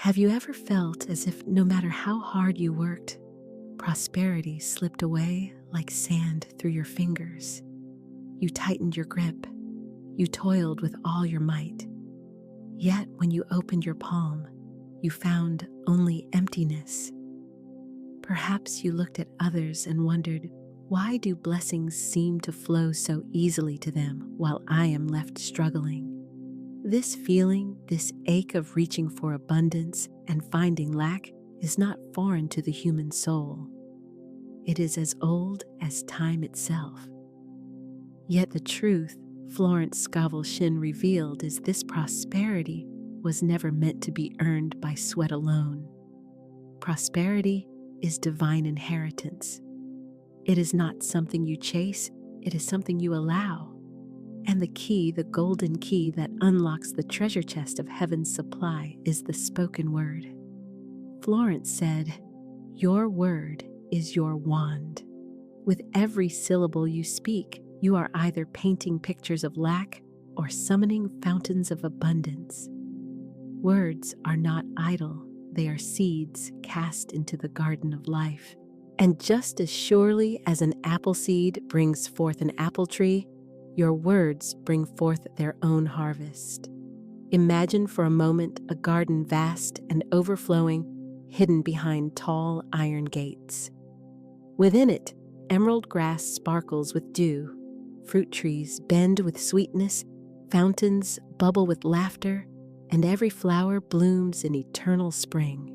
Have you ever felt as if no matter how hard you worked, prosperity slipped away like sand through your fingers? You tightened your grip. You toiled with all your might. Yet when you opened your palm, you found only emptiness. Perhaps you looked at others and wondered, why do blessings seem to flow so easily to them while I am left struggling? This feeling, this ache of reaching for abundance and finding lack is not foreign to the human soul. It is as old as time itself. Yet the truth Florence Scovel Shinn revealed is this prosperity was never meant to be earned by sweat alone. Prosperity is divine inheritance. It is not something you chase, it is something you allow. And the key, the golden key that unlocks the treasure chest of heaven's supply, is the spoken word. Florence said, "Your word is your wand." With every syllable you speak, you are either painting pictures of lack or summoning fountains of abundance. Words are not idle, they are seeds cast into the garden of life. And just as surely as an apple seed brings forth an apple tree, your words bring forth their own harvest. Imagine for a moment a garden vast and overflowing, hidden behind tall iron gates. Within it, emerald grass sparkles with dew, fruit trees bend with sweetness, fountains bubble with laughter, and every flower blooms in eternal spring.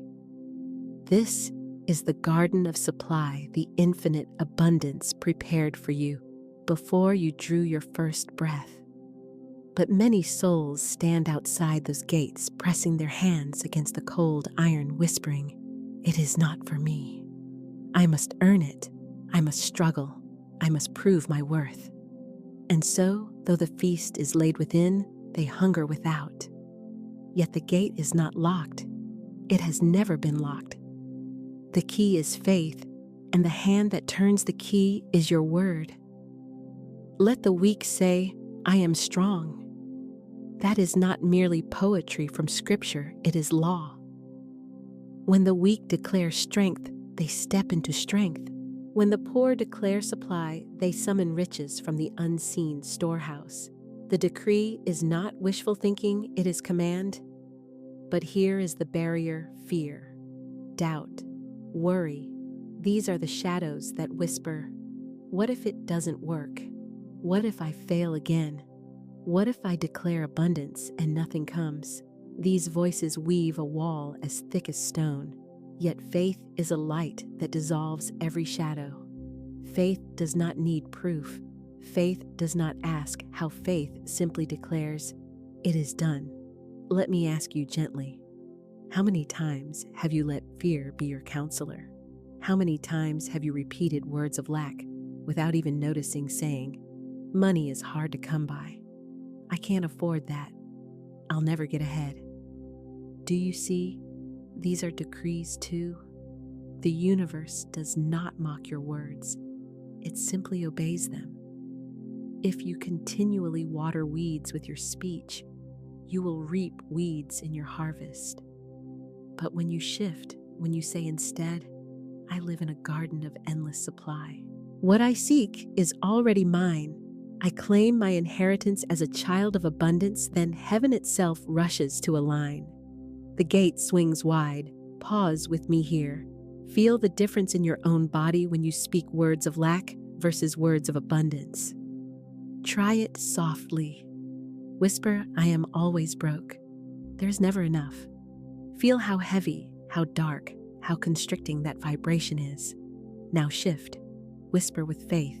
This is the garden of supply, the infinite abundance prepared for you before you drew your first breath. But many souls stand outside those gates, pressing their hands against the cold iron, whispering, "It is not for me. I must earn it. I must struggle. I must prove my worth." And so, though the feast is laid within, they hunger without. Yet the gate is not locked. It has never been locked. The key is faith, and the hand that turns the key is your word. Let the weak say, "I am strong." That is not merely poetry from Scripture, it is law. When the weak declare strength, they step into strength. When the poor declare supply, they summon riches from the unseen storehouse. The decree is not wishful thinking, it is command. But here is the barrier: fear, doubt, worry. These are the shadows that whisper, "What if it doesn't work? What if I fail again? What if I declare abundance and nothing comes?" These voices weave a wall as thick as stone. Yet faith is a light that dissolves every shadow. Faith does not need proof. Faith does not ask how. Faith simply declares, "It is done." Let me ask you gently, how many times have you let fear be your counselor? How many times have you repeated words of lack without even noticing, saying, "Money is hard to come by. I can't afford that. I'll never get ahead"? Do you see? These are decrees too. The universe does not mock your words. It simply obeys them. If you continually water weeds with your speech, you will reap weeds in your harvest. But when you shift, when you say instead, "I live in a garden of endless supply. What I seek is already mine. I claim my inheritance as a child of abundance," then heaven itself rushes to align. The gate swings wide. Pause with me here. Feel the difference in your own body when you speak words of lack versus words of abundance. Try it softly. Whisper, "I am always broke. There's never enough." Feel how heavy, how dark, how constricting that vibration is. Now shift. Whisper with faith,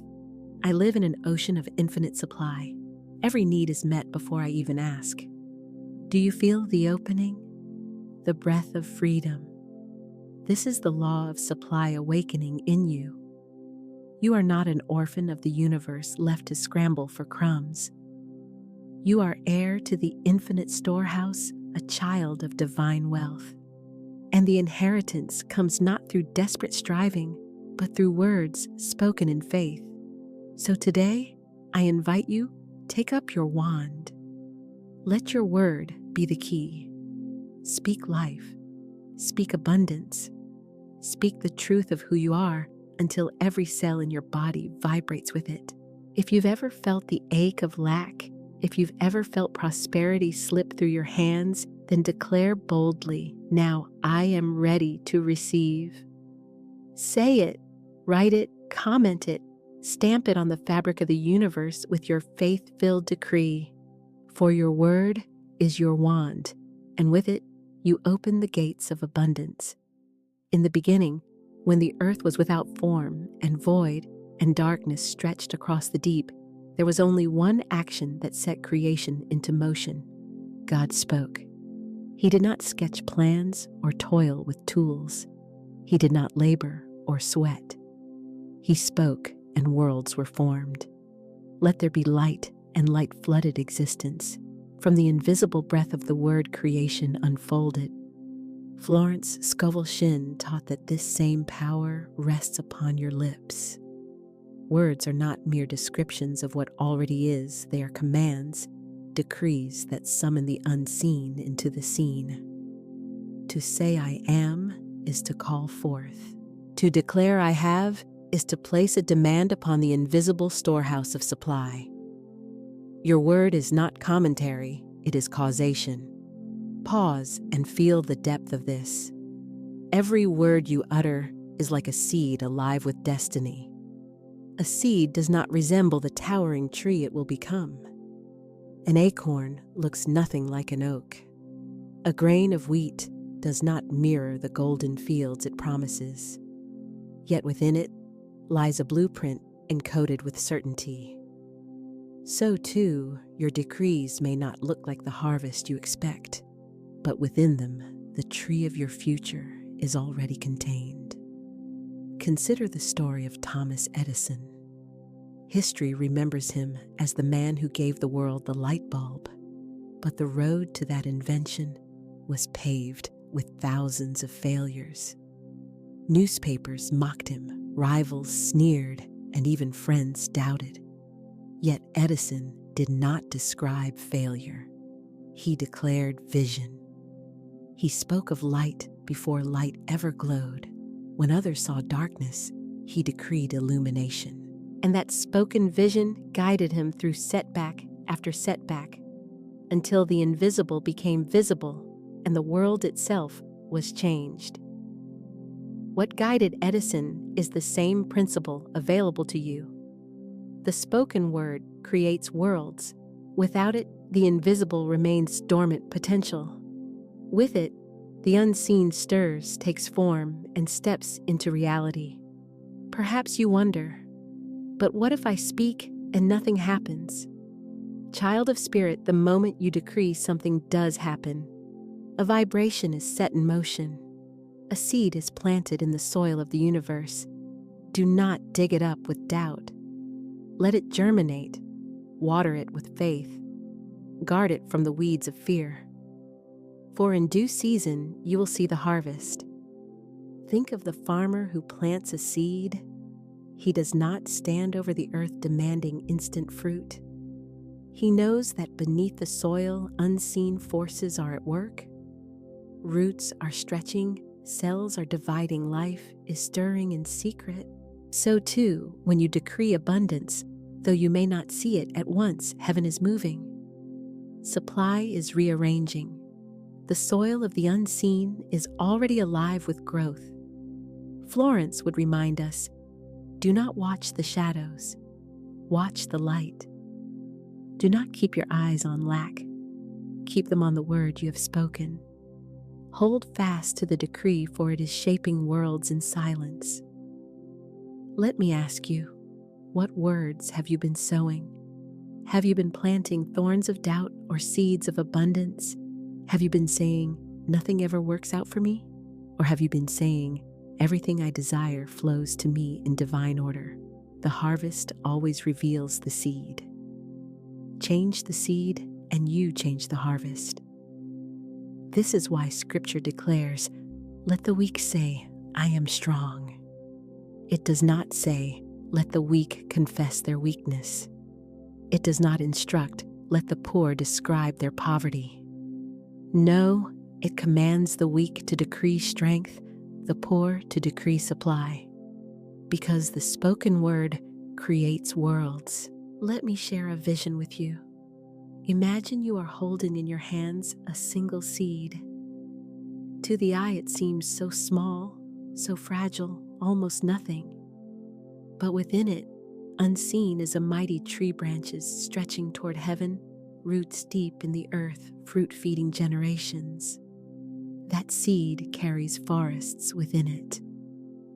"I live in an ocean of infinite supply. Every need is met before I even ask." Do you feel the opening? The breath of freedom. This is the law of supply awakening in you. You are not an orphan of the universe left to scramble for crumbs. You are heir to the infinite storehouse, a child of divine wealth. And the inheritance comes not through desperate striving, but through words spoken in faith. So today, I invite you, take up your wand. Let your word be the key. Speak life. Speak abundance. Speak the truth of who you are until every cell in your body vibrates with it. If you've ever felt the ache of lack, if you've ever felt prosperity slip through your hands, then declare boldly, "Now I am ready to receive." Say it, write it, comment it, stamp it on the fabric of the universe with your faith-filled decree. For your word is your wand, and with it, you open the gates of abundance. In the beginning, when the earth was without form and void, and darkness stretched across the deep, there was only one action that set creation into motion. God spoke. He did not sketch plans or toil with tools. He did not labor or sweat. He spoke, and worlds were formed. Let there be light, and light flooded existence. From the invisible breath of the word, creation unfolded. Florence Scovel Shinn taught that this same power rests upon your lips. Words are not mere descriptions of what already is, they are commands, decrees that summon the unseen into the seen. To say I am is to call forth. To declare I have is to place a demand upon the invisible storehouse of supply. Your word is not commentary, it is causation. Pause and feel the depth of this. Every word you utter is like a seed alive with destiny. A seed does not resemble the towering tree it will become. An acorn looks nothing like an oak. A grain of wheat does not mirror the golden fields it promises. Yet within it lies a blueprint encoded with certainty. So too, your decrees may not look like the harvest you expect, but within them, the tree of your future is already contained. Consider the story of Thomas Edison. History remembers him as the man who gave the world the light bulb, but the road to that invention was paved with thousands of failures. Newspapers mocked him, rivals sneered, and even friends doubted. Yet Edison did not describe failure. He declared vision. He spoke of light before light ever glowed. When others saw darkness, he decreed illumination. And that spoken vision guided him through setback after setback, until the invisible became visible and the world itself was changed. What guided Edison is the same principle available to you. The spoken word creates worlds. Without it, the invisible remains dormant potential. With it, the unseen stirs, takes form, and steps into reality. Perhaps you wonder, but what if I speak and nothing happens? Child of Spirit, the moment you decree, something does happen. A vibration is set in motion. A seed is planted in the soil of the universe. Do not dig it up with doubt. Let it germinate. Water it with faith. Guard it from the weeds of fear. For in due season, you will see the harvest. Think of the farmer who plants a seed. He does not stand over the earth demanding instant fruit. He knows that beneath the soil, unseen forces are at work. Roots are stretching, cells are dividing, life is stirring in secret. So too, when you decree abundance, though you may not see it at once, heaven is moving. Supply is rearranging. The soil of the unseen is already alive with growth. Florence would remind us, do not watch the shadows, watch the light. Do not keep your eyes on lack. Keep them on the word you have spoken. Hold fast to the decree, for it is shaping worlds in silence. Let me ask you, what words have you been sowing? Have you been planting thorns of doubt or seeds of abundance? Have you been saying, nothing ever works out for me? Or have you been saying, everything I desire flows to me in divine order? The harvest always reveals the seed. Change the seed, and you change the harvest. This is why Scripture declares, let the weak say, I am strong. It does not say, let the weak confess their weakness. It does not instruct, let the poor describe their poverty. No, It commands the weak to decree strength, the poor to decree supply. Because the spoken word creates worlds. Let me share a vision with you. Imagine you are holding in your hands a single seed. To the eye, it seems so small, so fragile, almost nothing. But within it, unseen, is a mighty tree branches stretching toward heaven, roots deep in the earth, fruit-feeding generations. That seed carries forests within it.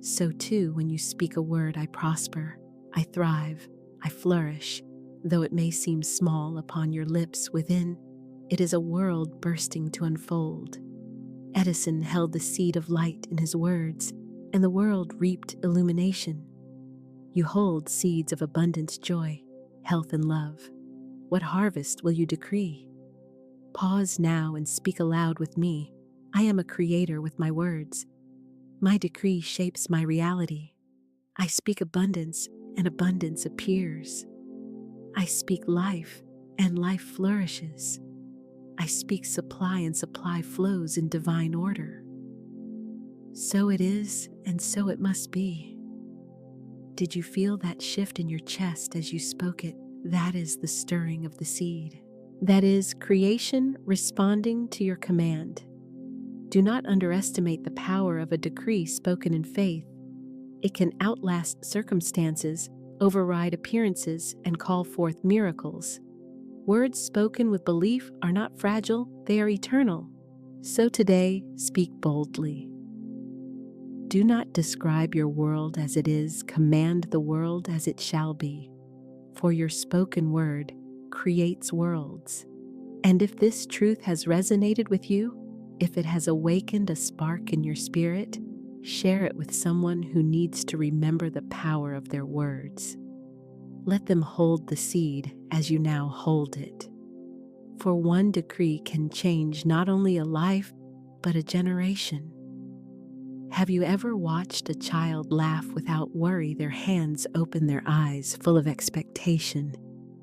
So too, when you speak a word, I prosper, I thrive, I flourish. Though it may seem small upon your lips, within, it is a world bursting to unfold. Edison held the seed of light in his words, and the world reaped illumination. You hold seeds of abundant joy, health, and love. What harvest will you decree? Pause now and speak aloud with me. I am a creator with my words. My decree shapes my reality. I speak abundance, and abundance appears. I speak life, and life flourishes. I speak supply, and supply flows in divine order. So it is, and so it must be. Did you feel that shift in your chest as you spoke it? That is the stirring of the seed. That is creation responding to your command. Do not underestimate the power of a decree spoken in faith. It can outlast circumstances, override appearances, and call forth miracles. Words spoken with belief are not fragile, they are eternal. So today, speak boldly. Do not describe your world as it is, command the world as it shall be. For your spoken word creates worlds. And if this truth has resonated with you, if it has awakened a spark in your spirit, share it with someone who needs to remember the power of their words. Let them hold the seed as you now hold it. For one decree can change not only a life, but a generation. Have you ever watched a child laugh without worry, their hands open, their eyes full of expectation,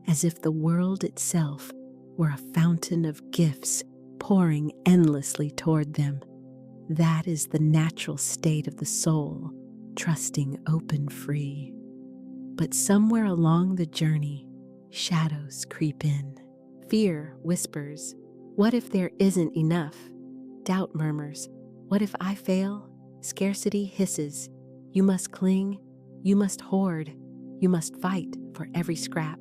as if the world itself were a fountain of gifts pouring endlessly toward them? That is the natural state of the soul, trusting, open, free. But somewhere along the journey, shadows creep in. Fear whispers, "What if there isn't enough?" Doubt murmurs, "What if I fail?" Scarcity hisses, "You must cling, you must hoard, you must fight for every scrap."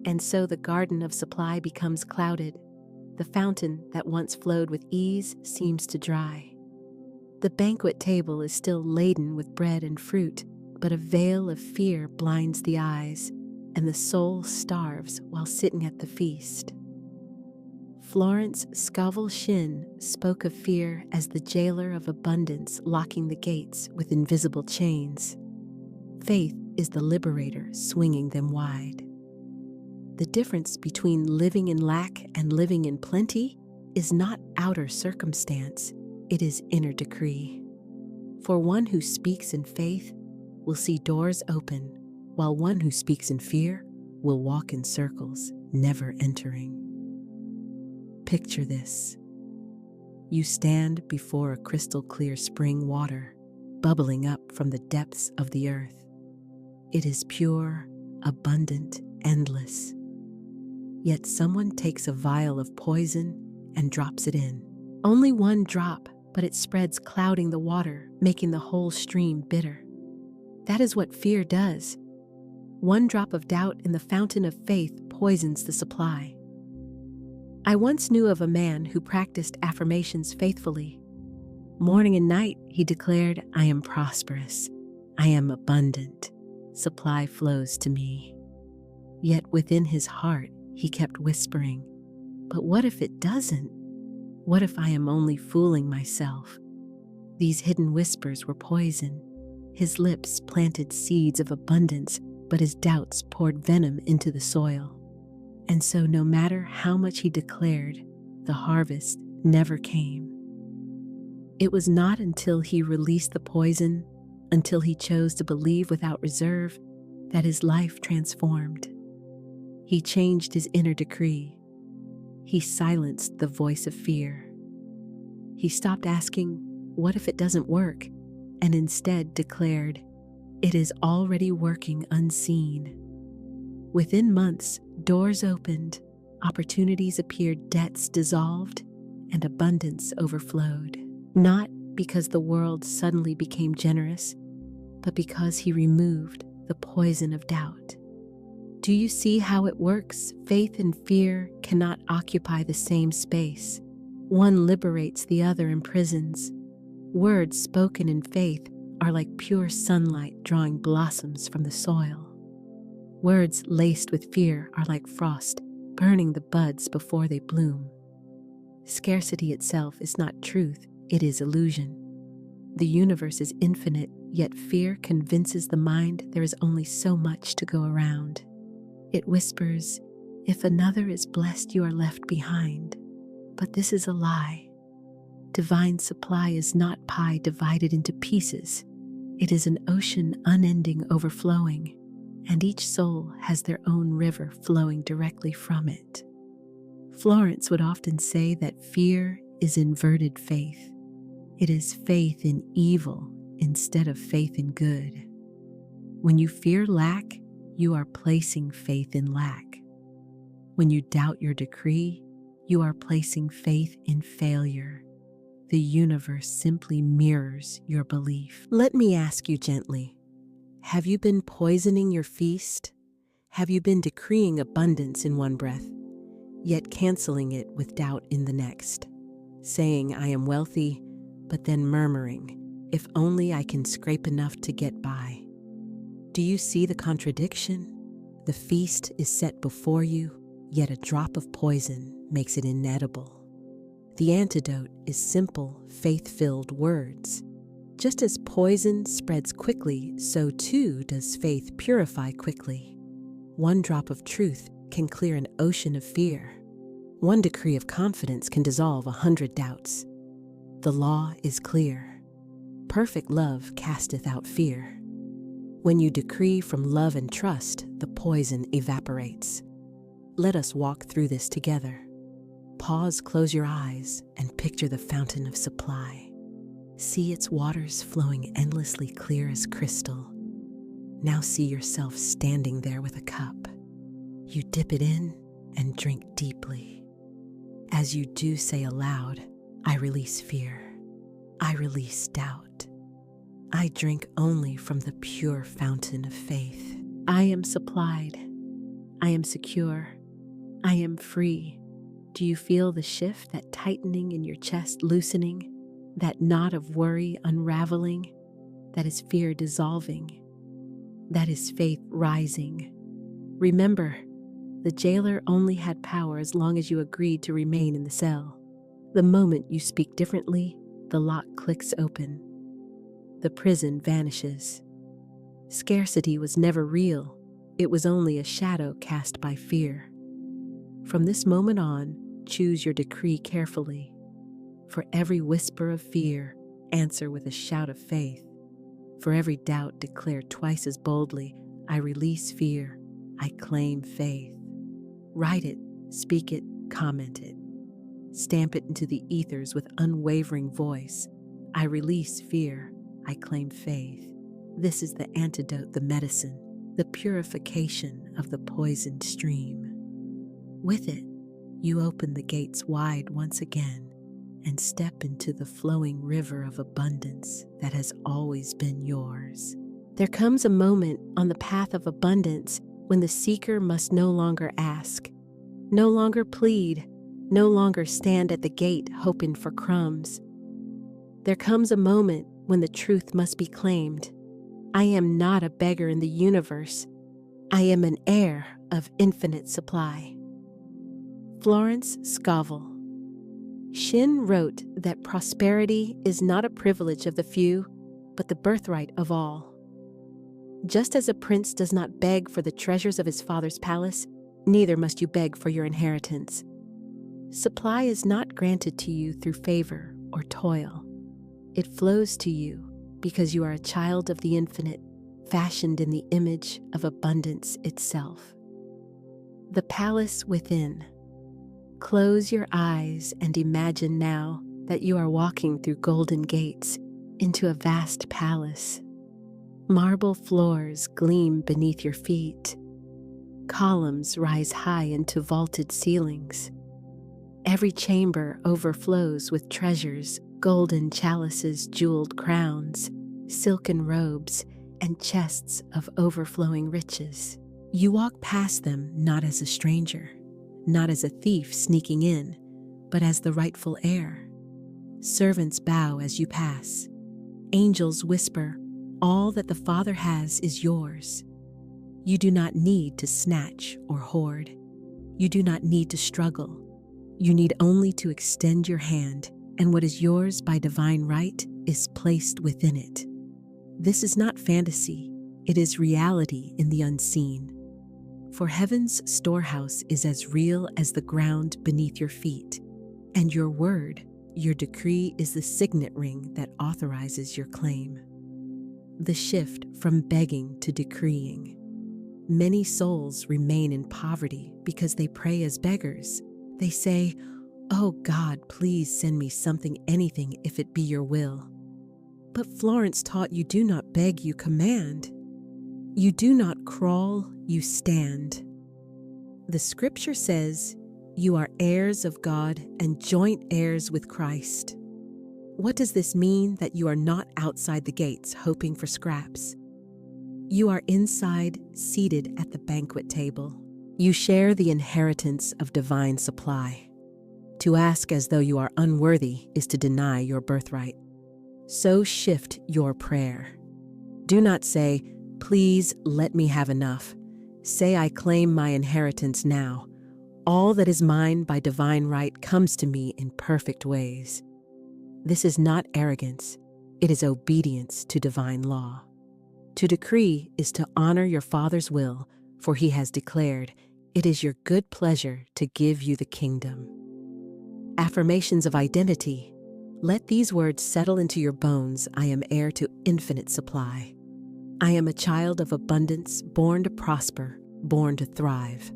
And so the garden of supply becomes clouded. The fountain that once flowed with ease seems to dry. The banquet table is still laden with bread and fruit, but a veil of fear blinds the eyes, and the soul starves while sitting at the feast. Florence Scovel Shinn spoke of fear as the jailer of abundance locking the gates with invisible chains. Faith is the liberator swinging them wide. The difference between living in lack and living in plenty is not outer circumstance, it is inner decree. For one who speaks in faith will see doors open, while one who speaks in fear will walk in circles, never entering. Picture this. You stand before a crystal clear spring water, bubbling up from the depths of the earth. It is pure, abundant, endless. Yet someone takes a vial of poison and drops it in. Only one drop, but it spreads, clouding the water, making the whole stream bitter. That is what fear does. One drop of doubt in the fountain of faith poisons the supply. I once knew of a man who practiced affirmations faithfully. Morning and night, he declared, "I am prosperous. I am abundant. Supply flows to me." Yet within his heart, he kept whispering, "But what if it doesn't? What if I am only fooling myself?" These hidden whispers were poison. His lips planted seeds of abundance, but his doubts poured venom into the soil. And so no matter how much he declared, the harvest never came. It was not until he released the poison, until he chose to believe without reserve, that his life transformed. He changed his inner decree. He silenced the voice of fear. He stopped asking, "What if it doesn't work?" and instead declared, "It is already working unseen." Within months, doors opened, opportunities appeared, debts dissolved, and abundance overflowed. Not because the world suddenly became generous, but because he removed the poison of doubt. Do you see how it works? Faith and fear cannot occupy the same space. One liberates, the other imprisons. Words spoken in faith are like pure sunlight drawing blossoms from the soil. Words laced with fear are like frost, burning the buds before they bloom. Scarcity itself is not truth, it is illusion. The universe is infinite, yet fear convinces the mind there is only so much to go around. It whispers, "If another is blessed, you are left behind." But this is a lie. Divine supply is not pie divided into pieces. It is an ocean unending, overflowing, and each soul has their own river flowing directly from it. Florence would often say that fear is inverted faith. It is faith in evil instead of faith in good. When you fear lack, you are placing faith in lack. When you doubt your decree, you are placing faith in failure. The universe simply mirrors your belief. Let me ask you gently, have you been poisoning your feast? Have you been decreeing abundance in one breath, yet canceling it with doubt in the next? Saying, "I am wealthy," but then murmuring, "If only I can scrape enough to get by." Do you see the contradiction? The feast is set before you, yet a drop of poison makes it inedible. The antidote is simple, faith-filled words. Just as poison spreads quickly, so too does faith purify quickly. One drop of truth can clear an ocean of fear. One decree of confidence can dissolve 100 doubts. The law is clear. Perfect love casteth out fear. When you decree from love and trust, the poison evaporates. Let us walk through this together. Pause, close your eyes, and picture the fountain of supply. See its waters flowing endlessly clear as crystal. Now see yourself standing there with a cup. You dip it in and drink deeply. As you do, say aloud, "I release fear. I release doubt. I drink only from the pure fountain of faith. I am supplied. I am secure. I am free." Do you feel the shift, that tightening in your chest loosening, that knot of worry unraveling? That is fear dissolving. That is faith rising. Remember, the jailer only had power as long as you agreed to remain in the cell. The moment you speak differently, the lock clicks open. The prison vanishes. Scarcity was never real. It was only a shadow cast by fear. From this moment on, choose your decree carefully. For every whisper of fear, answer with a shout of faith. For every doubt, declare twice as boldly, "I release fear. I claim faith." Write it, speak it, comment it. Stamp it into the ethers with unwavering voice. "I release fear. I claim faith." This is the antidote, the medicine, the purification of the poisoned stream. With it, you open the gates wide once again and step into the flowing river of abundance that has always been yours. There comes a moment on the path of abundance when the seeker must no longer ask, no longer plead, no longer stand at the gate hoping for crumbs. There comes a moment when the truth must be claimed. I am not a beggar in the universe. I am an heir of infinite supply. Florence Scovel Shinn wrote that prosperity is not a privilege of the few, but the birthright of all. Just as a prince does not beg for the treasures of his father's palace, neither must you beg for your inheritance. Supply is not granted to you through favor or toil. It flows to you because you are a child of the infinite, fashioned in the image of abundance itself. The palace within. Close your eyes and imagine now that you are walking through golden gates into a vast palace. Marble floors gleam beneath your feet. Columns rise high into vaulted ceilings. Every chamber overflows with treasures, golden chalices, jeweled crowns, silken robes, and chests of overflowing riches. You walk past them not as a stranger, not as a thief sneaking in, but as the rightful heir. Servants bow as you pass. Angels whisper, "All that the Father has is yours." You do not need to snatch or hoard. You do not need to struggle. You need only to extend your hand, and what is yours by divine right is placed within it. This is not fantasy, it is reality in the unseen. For heaven's storehouse is as real as the ground beneath your feet, and your word, your decree, is the signet ring that authorizes your claim. The shift from begging to decreeing. Many souls remain in poverty because they pray as beggars. They say, "Oh God, please send me something, anything, if it be your will." But Florence taught you do not beg, you command. You do not crawl, you stand. The scripture says, "You are heirs of God and joint heirs with Christ." What does this mean? That you are not outside the gates hoping for scraps. You are inside, seated at the banquet table. You share the inheritance of divine supply. To ask as though you are unworthy is to deny your birthright. So shift your prayer. Do not say, "Please let me have enough." Say, "I claim my inheritance now. All that is mine by divine right comes to me in perfect ways." This is not arrogance. It is obedience to divine law. To decree is to honor your Father's will, for he has declared, "It is your good pleasure to give you the kingdom." Affirmations of identity. Let these words settle into your bones. I am heir to infinite supply. I am a child of abundance, born to prosper, born to thrive.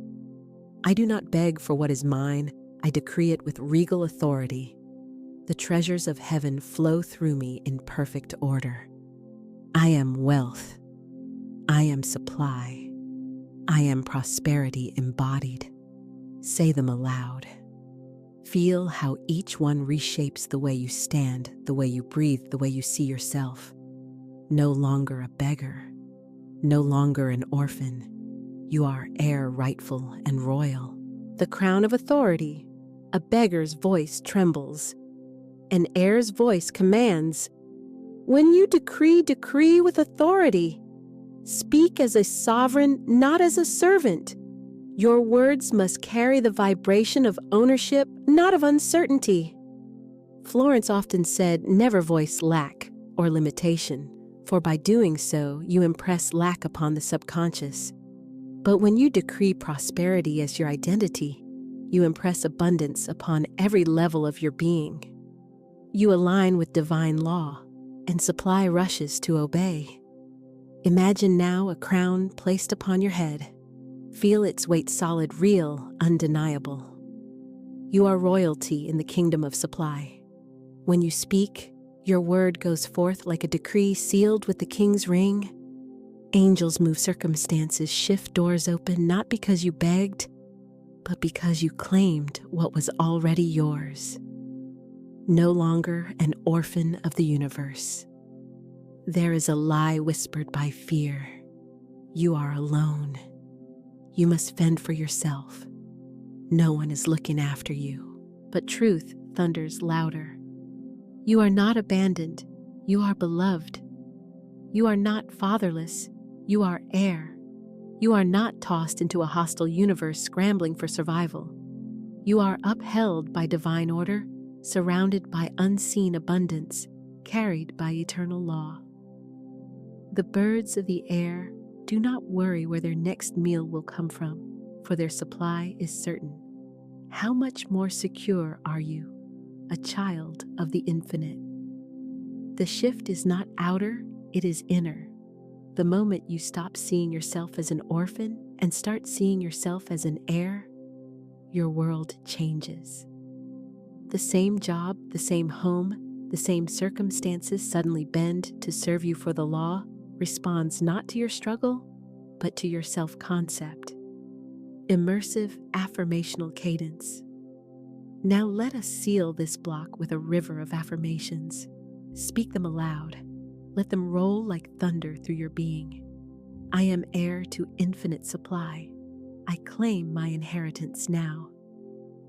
I do not beg for what is mine. I decree it with regal authority. The treasures of heaven flow through me in perfect order. I am wealth. I am supply. I am prosperity embodied. Say them aloud. Feel how each one reshapes the way you stand, the way you breathe, the way you see yourself. No longer a beggar. No longer an orphan. You are heir rightful and royal. The crown of authority. A beggar's voice trembles. An heir's voice commands. When you decree, decree with authority. Speak as a sovereign, not as a servant. Your words must carry the vibration of ownership, not of uncertainty. Florence often said, never voice lack or limitation, for by doing so, you impress lack upon the subconscious. But when you decree prosperity as your identity, you impress abundance upon every level of your being. You align with divine law, and supply rushes to obey. Imagine now a crown placed upon your head. Feel its weight solid, real, undeniable. You are royalty in the kingdom of supply. When you speak, your word goes forth like a decree sealed with the king's ring. Angels move circumstances, shift doors open, not because you begged, but because you claimed what was already yours. No longer an orphan of the universe. There is a lie whispered by fear. You are alone. You must fend for yourself. No one is looking after you, but truth thunders louder. You are not abandoned. You are beloved. You are not fatherless. You are heir. You are not tossed into a hostile universe scrambling for survival. You are upheld by divine order, surrounded by unseen abundance, carried by eternal law. The birds of the air do not worry where their next meal will come from, for their supply is certain. How much more secure are you, a child of the infinite? The shift is not outer, it is inner. The moment you stop seeing yourself as an orphan and start seeing yourself as an heir, your world changes. The same job, the same home, the same circumstances suddenly bend to serve you, for the law responds not to your struggle, but to your self-concept. Immersive affirmational cadence. Now let us seal this block with a river of affirmations. Speak them aloud. Let them roll like thunder through your being. I am heir to infinite supply. I claim my inheritance now.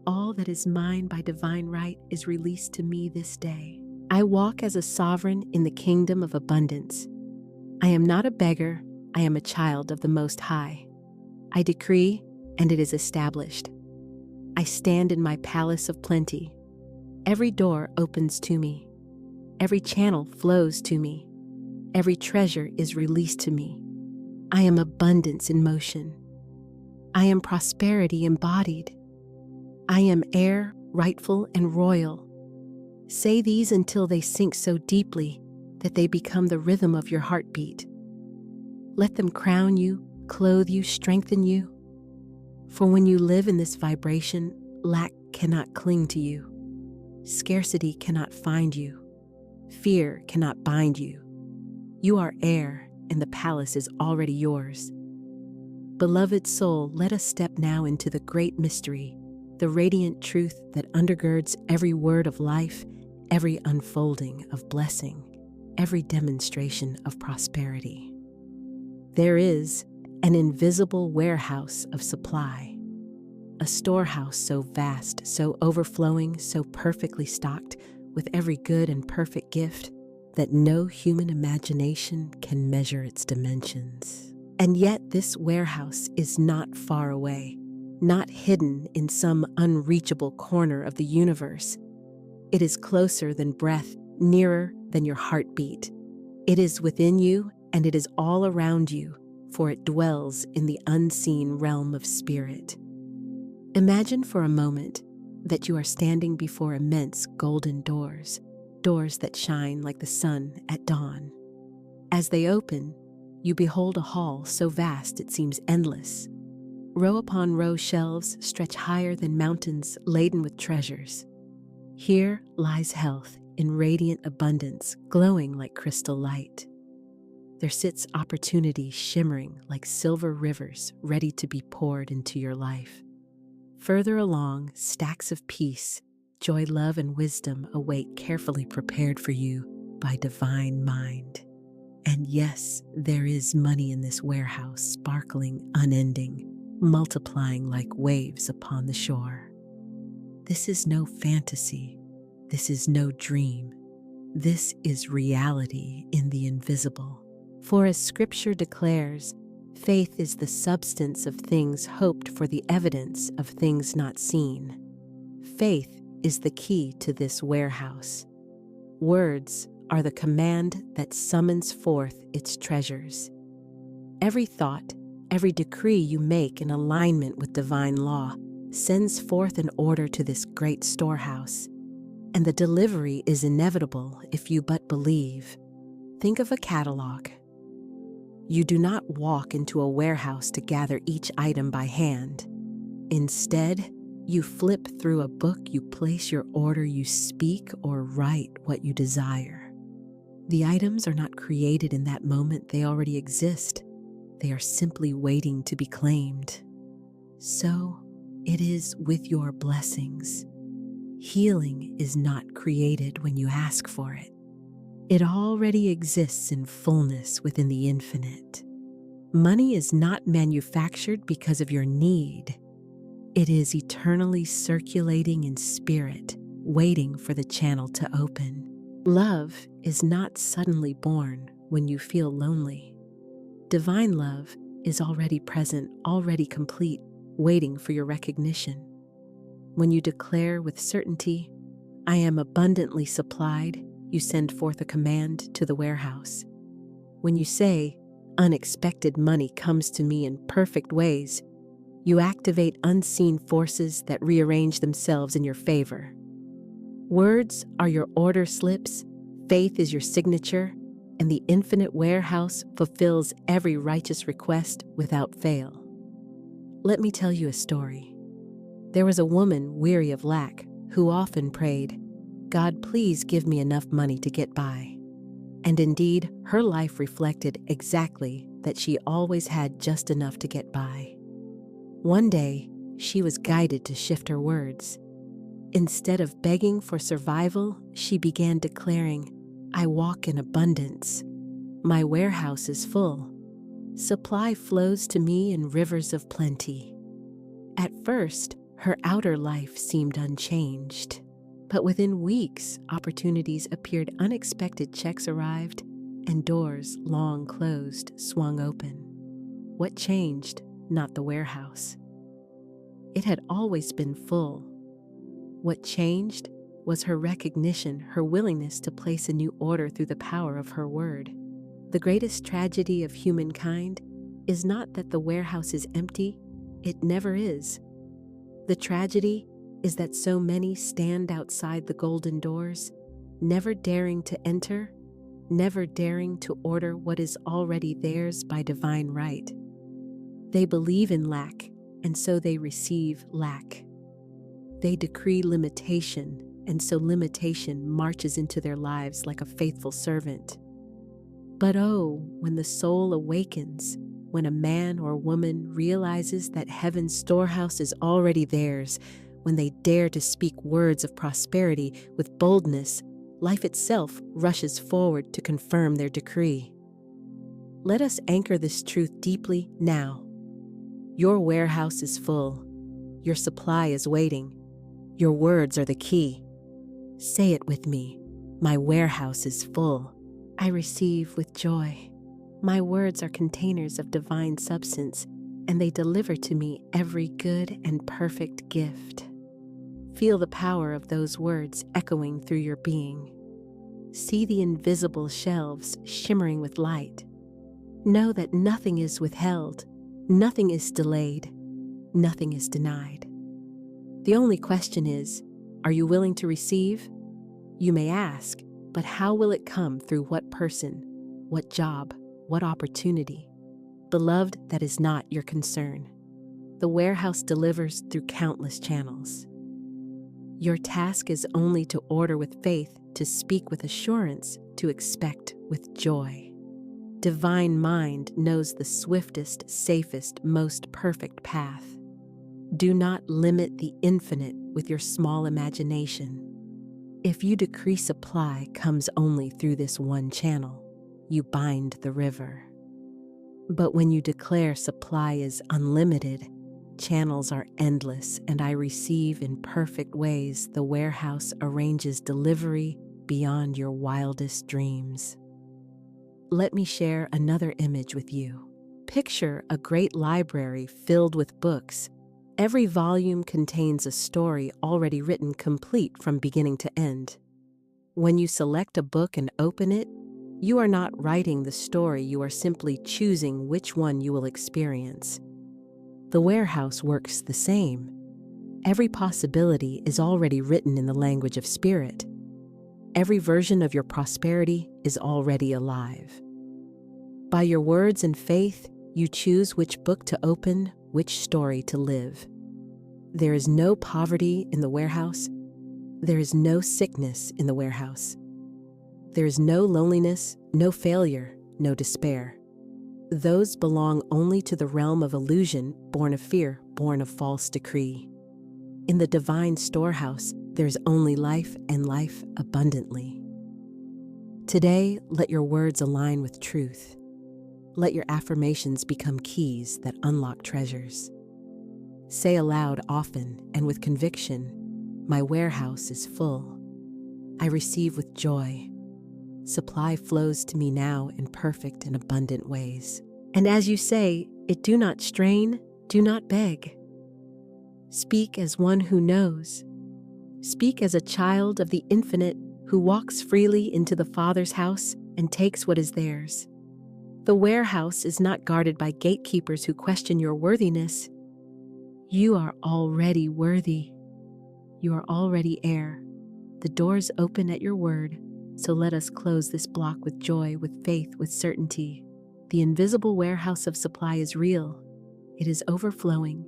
All that is mine by divine right is released to me this day. I walk as a sovereign in the kingdom of abundance. I am not a beggar, I am a child of the Most High. I decree, and it is established. I stand in my palace of plenty. Every door opens to me. Every channel flows to me. Every treasure is released to me. I am abundance in motion. I am prosperity embodied. I am heir, rightful, and royal. Say these until they sink so deeply that they become the rhythm of your heartbeat. Let them crown you, clothe you, strengthen you. For when you live in this vibration, lack cannot cling to you. Scarcity cannot find you. Fear cannot bind you. You are heir, and the palace is already yours. Beloved soul, let us step now into the great mystery, the radiant truth that undergirds every word of life, every unfolding of blessing, every demonstration of prosperity. There is an invisible warehouse of supply, a storehouse so vast, so overflowing, so perfectly stocked with every good and perfect gift that no human imagination can measure its dimensions. And yet this warehouse is not far away, not hidden in some unreachable corner of the universe. It is closer than breath, nearer than your heartbeat. It is within you, and it is all around you, for it dwells in the unseen realm of spirit. Imagine for a moment that you are standing before immense golden doors, doors that shine like the sun at dawn. As they open, you behold a hall so vast it seems endless. Row upon row shelves stretch higher than mountains laden with treasures. Here lies health in radiant abundance, glowing like crystal light. There sits opportunity shimmering like silver rivers ready to be poured into your life. Further along, stacks of peace, joy, love, and wisdom await, carefully prepared for you by divine mind. And yes, there is money in this warehouse, sparkling, unending, multiplying like waves upon the shore. This is no fantasy. This is no dream. This is reality in the invisible. For as Scripture declares, faith is the substance of things hoped for, the evidence of things not seen. Faith is the key to this warehouse. Words are the command that summons forth its treasures. Every thought, every decree you make in alignment with divine law sends forth an order to this great storehouse, and the delivery is inevitable if you but believe. Think of a catalog. You do not walk into a warehouse to gather each item by hand. Instead, you flip through a book, you place your order, you speak or write what you desire. The items are not created in that moment, they already exist. They are simply waiting to be claimed. So it is with your blessings. Healing is not created when you ask for it. It already exists in fullness within the infinite. Money is not manufactured because of your need. It is eternally circulating in spirit, waiting for the channel to open. Love is not suddenly born when you feel lonely. Divine love is already present, already complete, waiting for your recognition. When you declare with certainty, I am abundantly supplied, you send forth a command to the warehouse. When you say, unexpected money comes to me in perfect ways, you activate unseen forces that rearrange themselves in your favor. Words are your order slips, faith is your signature, and the infinite warehouse fulfills every righteous request without fail. Let me tell you a story. There was a woman weary of lack, who often prayed, "God, please give me enough money to get by." And indeed, her life reflected exactly that she always had just enough to get by. One day, she was guided to shift her words. Instead of begging for survival, she began declaring, "I walk in abundance. My warehouse is full. Supply flows to me in rivers of plenty." At first, her outer life seemed unchanged. But within weeks, opportunities appeared, unexpected checks arrived, and doors long closed swung open. What changed? Not the warehouse. It had always been full. What changed was her recognition, her willingness to place a new order through the power of her word. The greatest tragedy of humankind is not that the warehouse is empty. It never is. The tragedy is that so many stand outside the golden doors, never daring to enter, never daring to order what is already theirs by divine right. They believe in lack, and so they receive lack. They decree limitation, and so limitation marches into their lives like a faithful servant. But oh, when the soul awakens, when a man or woman realizes that heaven's storehouse is already theirs, when they dare to speak words of prosperity with boldness, life itself rushes forward to confirm their decree. Let us anchor this truth deeply now. Your warehouse is full. Your supply is waiting. Your words are the key. Say it with me. My warehouse is full. I receive with joy. My words are containers of divine substance, and they deliver to me every good and perfect gift. Feel the power of those words echoing through your being. See the invisible shelves shimmering with light. Know that nothing is withheld, nothing is delayed, nothing is denied. The only question is, are you willing to receive? You may ask, but how will it come? Through what person, what job, what opportunity? Beloved, that is not your concern. The warehouse delivers through countless channels. Your task is only to order with faith, to speak with assurance, to expect with joy. Divine mind knows the swiftest, safest, most perfect path. Do not limit the infinite with your small imagination. If you decree supply comes only through this one channel, you bind the river. But when you declare supply is unlimited, channels are endless, and I receive in perfect ways, the warehouse arranges delivery beyond your wildest dreams. Let me share another image with you. Picture a great library filled with books. Every volume contains a story already written, complete from beginning to end. When you select a book and open it, you are not writing the story, you are simply choosing which one you will experience. The warehouse works the same. Every possibility is already written in the language of spirit. Every version of your prosperity is already alive. By your words and faith, you choose which book to open, which story to live. There is no poverty in the warehouse. There is no sickness in the warehouse. There is no loneliness, no failure, no despair. Those belong only to the realm of illusion, born of fear, born of false decree. In the divine storehouse, there is only life, and life abundantly. Today, let your words align with truth. Let your affirmations become keys that unlock treasures. Say aloud often and with conviction, my warehouse is full. I receive with joy. Supply flows to me now in perfect and abundant ways. And as you say it, do not strain, do not beg. Speak as one who knows. Speak as a child of the infinite who walks freely into the Father's house and takes what is theirs. The warehouse is not guarded by gatekeepers who question your worthiness. You are already worthy. You are already heir. The doors open at your word, so let us close this block with joy, with faith, with certainty. The invisible warehouse of supply is real. It is overflowing.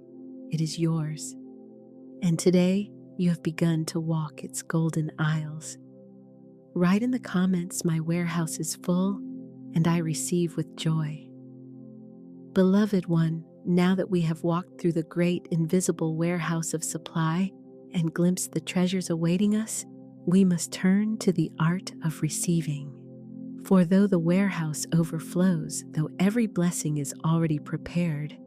It is yours. And today, you have begun to walk its golden aisles. Write in the comments, "My warehouse is full, and I receive with joy." Beloved one, now that we have walked through the great invisible warehouse of supply and glimpsed the treasures awaiting us, we must turn to the art of receiving. For though the warehouse overflows, though every blessing is already prepared,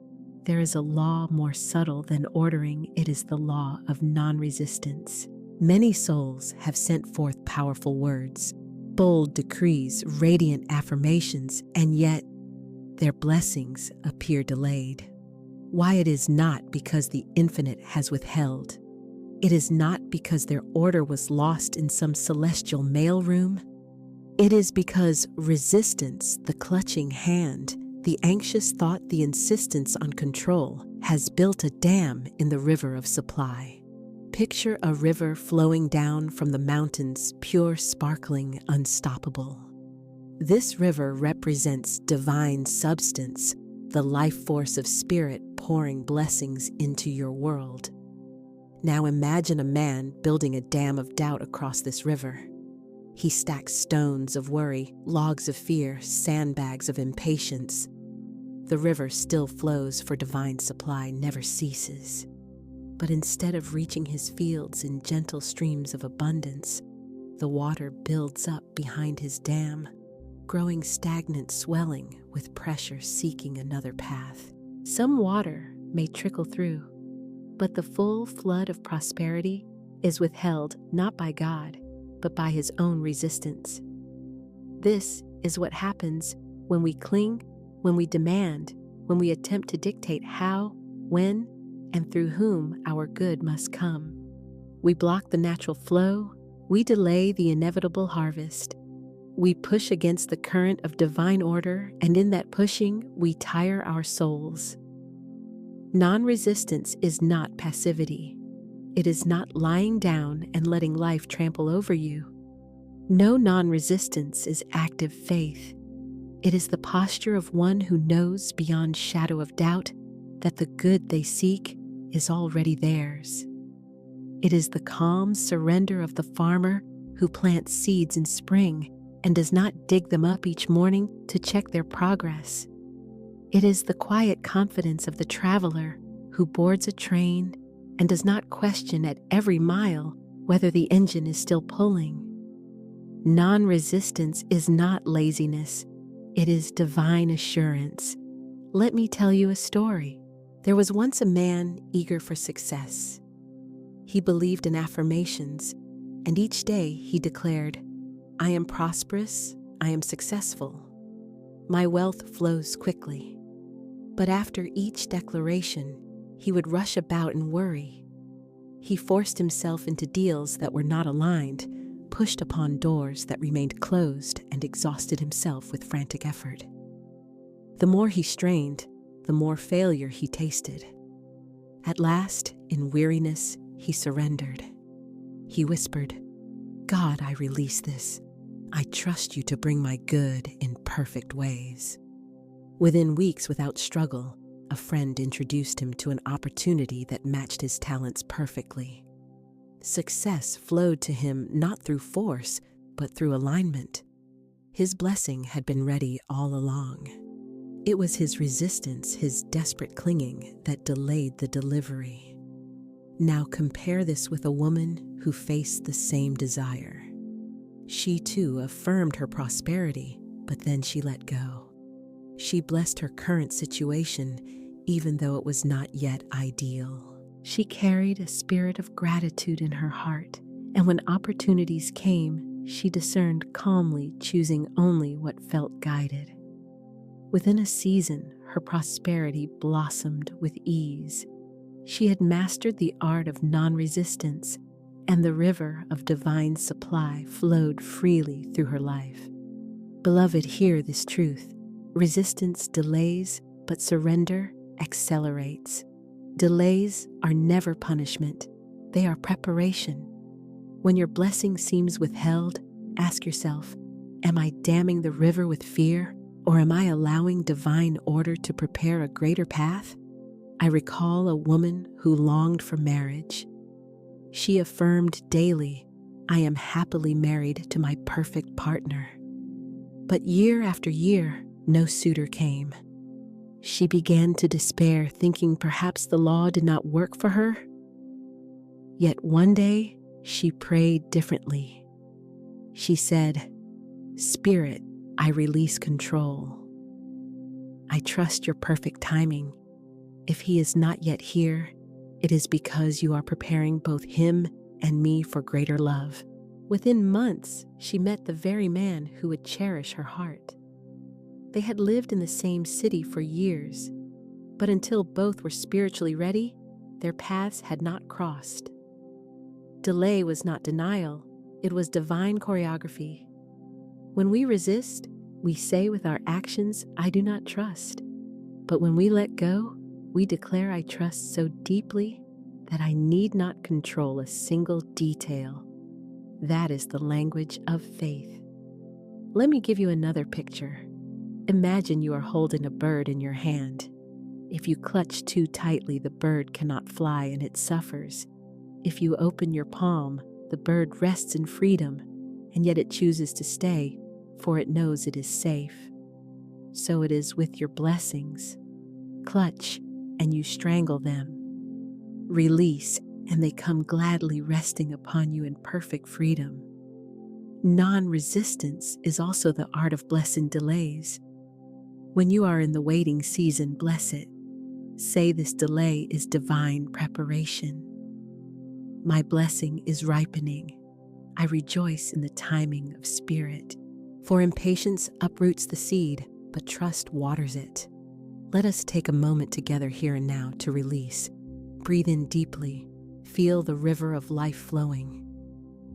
there is a law more subtle than ordering. It is the law of non-resistance. Many souls have sent forth powerful words, bold decrees, radiant affirmations, and yet their blessings appear delayed. Why? It is not because the infinite has withheld. It is not because their order was lost in some celestial mailroom. It is because resistance, the clutching hand, the anxious thought, the insistence on control, has built a dam in the river of supply. Picture a river flowing down from the mountains, pure, sparkling, unstoppable. This river represents divine substance, the life force of spirit pouring blessings into your world. Now imagine a man building a dam of doubt across this river. He stacks stones of worry, logs of fear, sandbags of impatience. The river still flows, for divine supply never ceases. But instead of reaching his fields in gentle streams of abundance, the water builds up behind his dam, growing stagnant, swelling with pressure, seeking another path. Some water may trickle through, but the full flood of prosperity is withheld not by God, but by his own resistance. This is what happens when we cling, when we demand, when we attempt to dictate how, when, and through whom our good must come. We block the natural flow, we delay the inevitable harvest. We push against the current of divine order, and in that pushing, we tire our souls. Non-resistance is not passivity. It is not lying down and letting life trample over you. No, non-resistance is active faith. It is the posture of one who knows beyond shadow of doubt that the good they seek is already theirs. It is the calm surrender of the farmer who plants seeds in spring and does not dig them up each morning to check their progress. It is the quiet confidence of the traveler who boards a train and does not question at every mile whether the engine is still pulling. Non-resistance is not laziness, it is divine assurance. Let me tell you a story. There was once a man eager for success. He believed in affirmations, and each day he declared, "I am prosperous, I am successful. My wealth flows quickly." But after each declaration, he would rush about and worry. He forced himself into deals that were not aligned, pushed upon doors that remained closed, and exhausted himself with frantic effort. The more he strained, the more failure he tasted. At last, in weariness, he surrendered. He whispered, "God, I release this. I trust you to bring my good in perfect ways." Within weeks, without struggle, a friend introduced him to an opportunity that matched his talents perfectly. Success flowed to him not through force, but through alignment. His blessing had been ready all along. It was his resistance, his desperate clinging, that delayed the delivery. Now compare this with a woman who faced the same desire. She too affirmed her prosperity, but then she let go. She blessed her current situation, even though it was not yet ideal. She carried a spirit of gratitude in her heart, and when opportunities came, she discerned calmly, choosing only what felt guided. Within a season, her prosperity blossomed with ease. She had mastered the art of non-resistance, and the river of divine supply flowed freely through her life. Beloved, hear this truth. Resistance delays, but surrender accelerates. Delays are never punishment. They are preparation. When your blessing seems withheld, ask yourself, am I damming the river with fear, or am I allowing divine order to prepare a greater path? I recall a woman who longed for marriage. She affirmed daily, "I am happily married to my perfect partner." But year after year, no suitor came. She began to despair, thinking perhaps the law did not work for her. Yet one day, she prayed differently. She said, "Spirit, I release control. I trust your perfect timing. If he is not yet here, it is because you are preparing both him and me for greater love." Within months, she met the very man who would cherish her heart. They had lived in the same city for years, but until both were spiritually ready, their paths had not crossed. Delay was not denial, it was divine choreography. When we resist, we say with our actions, "I do not trust." But when we let go, we declare, "I trust so deeply that I need not control a single detail." That is the language of faith. Let me give you another picture. Imagine you are holding a bird in your hand. If you clutch too tightly, the bird cannot fly and it suffers. If you open your palm, the bird rests in freedom, and yet it chooses to stay, for it knows it is safe. So it is with your blessings. Clutch, and you strangle them. Release, and they come gladly resting upon you in perfect freedom. Non-resistance is also the art of blessing delays. When you are in the waiting season, bless it. Say this delay is divine preparation. My blessing is ripening. I rejoice in the timing of spirit. For impatience uproots the seed, but trust waters it. Let us take a moment together here and now to release. Breathe in deeply. Feel the river of life flowing.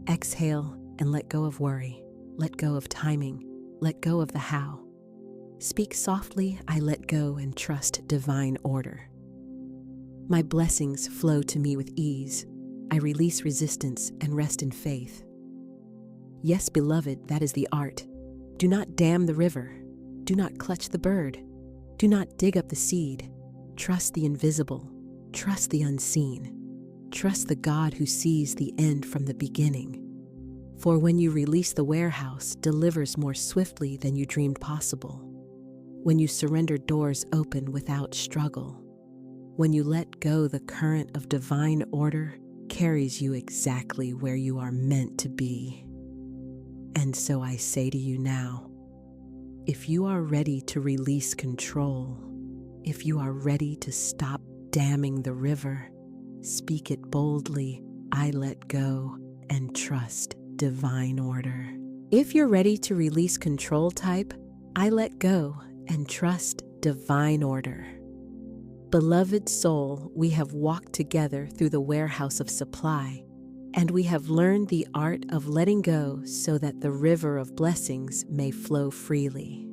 Exhale and let go of worry. Let go of timing. Let go of the how. Speak softly, "I let go and trust divine order." My blessings flow to me with ease. I release resistance and rest in faith. Yes, beloved, that is the art. Do not dam the river. Do not clutch the bird. Do not dig up the seed. Trust the invisible. Trust the unseen. Trust the God who sees the end from the beginning. For when you release, the warehouse delivers more swiftly than you dreamed possible. When you surrender, doors open without struggle. When you let go, the current of divine order carries you exactly where you are meant to be. And so I say to you now, if you are ready to release control, if you are ready to stop damming the river, speak it boldly, "I let go and trust divine order." If you're ready to release control, type, "I let go and trust divine order." Beloved soul, we have walked together through the warehouse of supply, and we have learned the art of letting go so that the river of blessings may flow freely.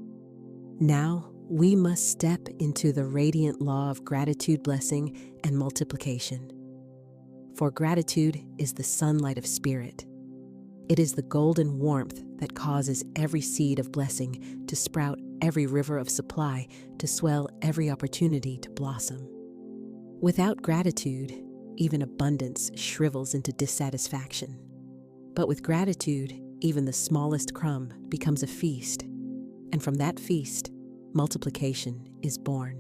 Now, we must step into the radiant law of gratitude, blessing, and multiplication. For gratitude is the sunlight of spirit. It is the golden warmth that causes every seed of blessing to sprout, every river of supply to swell, every opportunity to blossom. Without gratitude, even abundance shrivels into dissatisfaction. But with gratitude, even the smallest crumb becomes a feast, and from that feast, multiplication is born.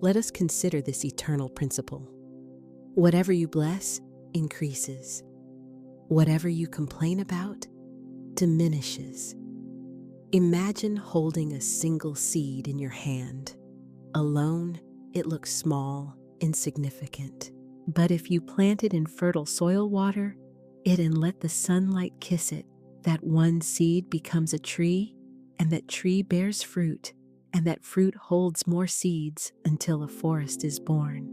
Let us consider this eternal principle. Whatever you bless, increases. Whatever you complain about, diminishes. Imagine holding a single seed in your hand. Alone, it looks small, insignificant. But if you plant it in fertile soil, water it, and let the sunlight kiss it, that one seed becomes a tree, and that tree bears fruit, and that fruit holds more seeds until a forest is born.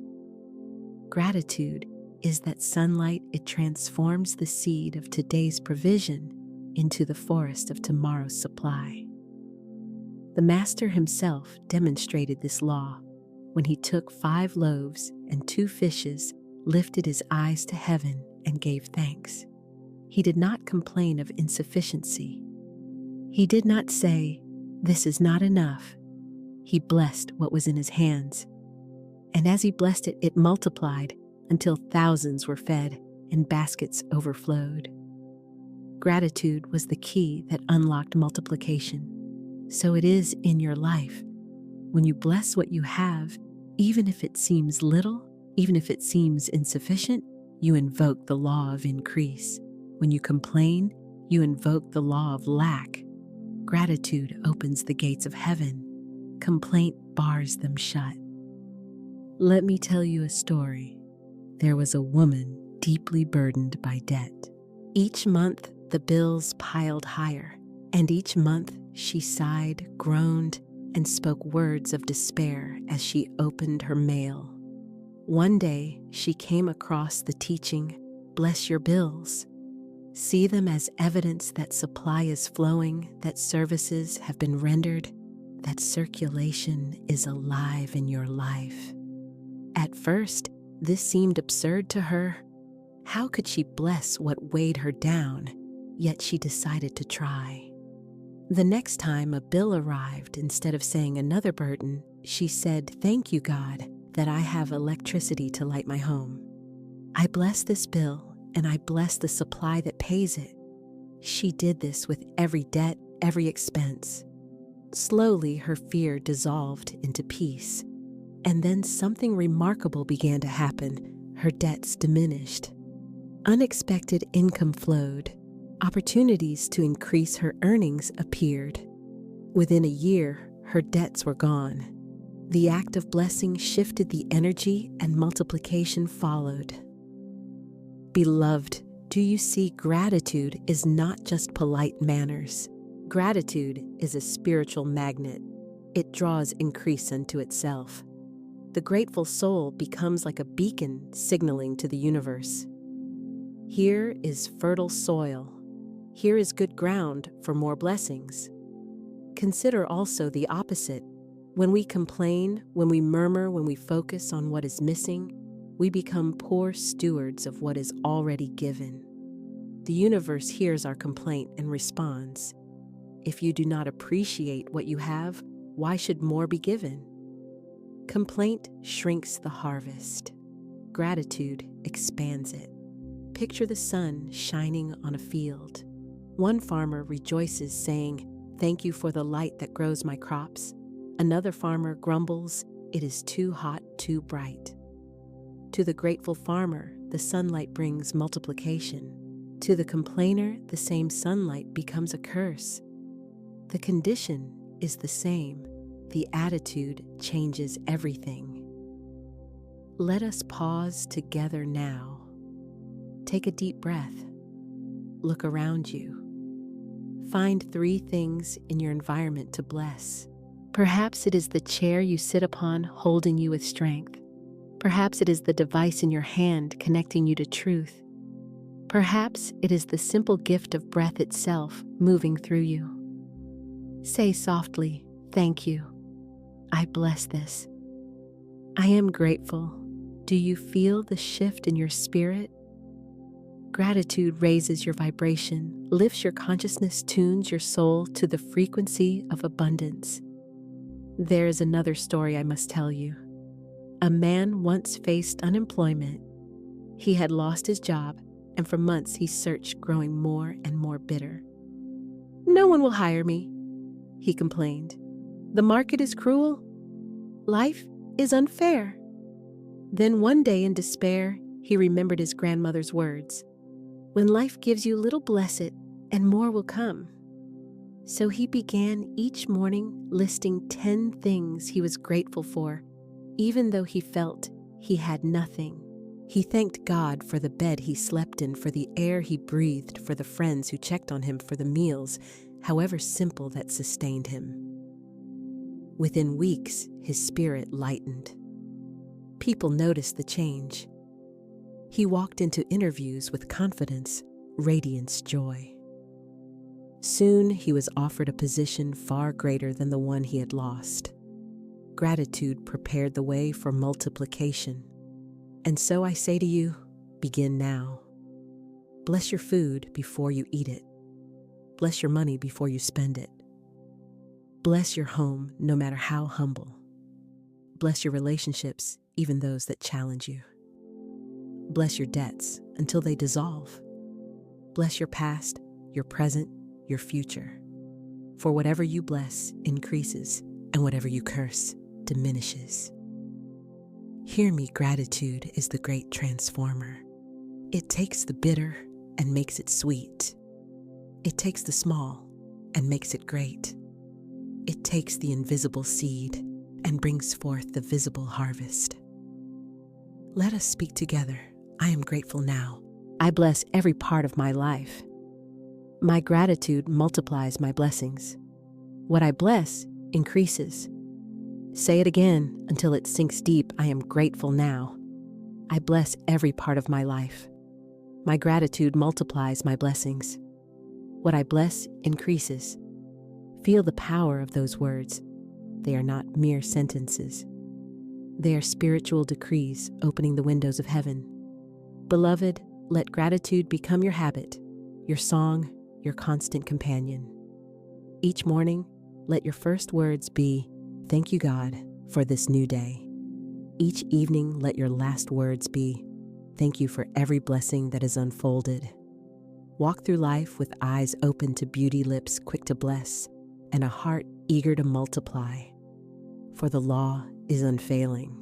Gratitude is that sunlight. It transforms the seed of today's provision into the forest of tomorrow's supply. The Master himself demonstrated this law when he took 5 loaves and 2 fishes, lifted his eyes to heaven, and gave thanks. He did not complain of insufficiency. He did not say, "This is not enough." He blessed what was in his hands. And as he blessed it, it multiplied until thousands were fed, and baskets overflowed. Gratitude was the key that unlocked multiplication. So it is in your life. When you bless what you have, even if it seems little, even if it seems insufficient, you invoke the law of increase. When you complain, you invoke the law of lack. Gratitude opens the gates of heaven. Complaint bars them shut. Let me tell you a story. There was a woman deeply burdened by debt. Each month, the bills piled higher, and each month she sighed, groaned, and spoke words of despair as she opened her mail. One day, she came across the teaching, "Bless your bills. See them as evidence that supply is flowing, that services have been rendered, that circulation is alive in your life." At first, this seemed absurd to her. How could she bless what weighed her down? Yet she decided to try. The next time a bill arrived, instead of saying another burden, she said, "Thank you, God, that I have electricity to light my home. I bless this bill, and I bless the supply that pays it." She did this with every debt, every expense. Slowly, her fear dissolved into peace. And then something remarkable began to happen. Her debts diminished. Unexpected income flowed. Opportunities to increase her earnings appeared. Within a year, her debts were gone. The act of blessing shifted the energy, and multiplication followed. Beloved, do you see gratitude is not just polite manners? Gratitude is a spiritual magnet. It draws increase unto itself. The grateful soul becomes like a beacon signaling to the universe. Here is fertile soil. Here is good ground for more blessings. Consider also the opposite. When we complain, when we murmur, when we focus on what is missing, we become poor stewards of what is already given. The universe hears our complaint and responds. If you do not appreciate what you have, why should more be given? Complaint shrinks the harvest. Gratitude expands it. Picture the sun shining on a field. One farmer rejoices, saying, "Thank you for the light that grows my crops." Another farmer grumbles, "It is too hot, too bright." To the grateful farmer, the sunlight brings multiplication. To the complainer, the same sunlight becomes a curse. The condition is the same. The attitude changes everything. Let us pause together now. Take a deep breath. Look around you. Find 3 things in your environment to bless. Perhaps it is the chair you sit upon holding you with strength. Perhaps it is the device in your hand connecting you to truth. Perhaps it is the simple gift of breath itself moving through you. Say softly, "Thank you. I bless this. I am grateful." Do you feel the shift in your spirit? Gratitude raises your vibration, lifts your consciousness, tunes your soul to the frequency of abundance. There is another story I must tell you. A man once faced unemployment. He had lost his job, and for months he searched, growing more and more bitter. "No one will hire me," he complained. "The market is cruel. Life is unfair." Then one day in despair, he remembered his grandmother's words, "When life gives you little, bless it, and more will come." So he began each morning listing 10 things he was grateful for, even though he felt he had nothing. He thanked God for the bed he slept in, for the air he breathed, for the friends who checked on him, for the meals, however simple, that sustained him. Within weeks, his spirit lightened. People noticed the change. He walked into interviews with confidence, radiance, joy. Soon he was offered a position far greater than the one he had lost. Gratitude prepared the way for multiplication. And so I say to you, begin now. Bless your food before you eat it. Bless your money before you spend it. Bless your home, no matter how humble. Bless your relationships, even those that challenge you. Bless your debts until they dissolve. Bless your past, your present, your future. For whatever you bless increases, and whatever you curse diminishes. Hear me, gratitude is the great transformer. It takes the bitter and makes it sweet. It takes the small and makes it great. It takes the invisible seed and brings forth the visible harvest. Let us speak together. I am grateful now. I bless every part of my life. My gratitude multiplies my blessings. What I bless increases. Say it again until it sinks deep. I am grateful now. I bless every part of my life. My gratitude multiplies my blessings. What I bless increases. Feel the power of those words. They are not mere sentences. They are spiritual decrees opening the windows of heaven. Beloved, let gratitude become your habit, your song, your constant companion. Each morning, let your first words be, "Thank you, God, for this new day." Each evening, let your last words be, "Thank you for every blessing that is unfolded." Walk through life with eyes open to beauty, lips quick to bless, and a heart eager to multiply. For the law is unfailing.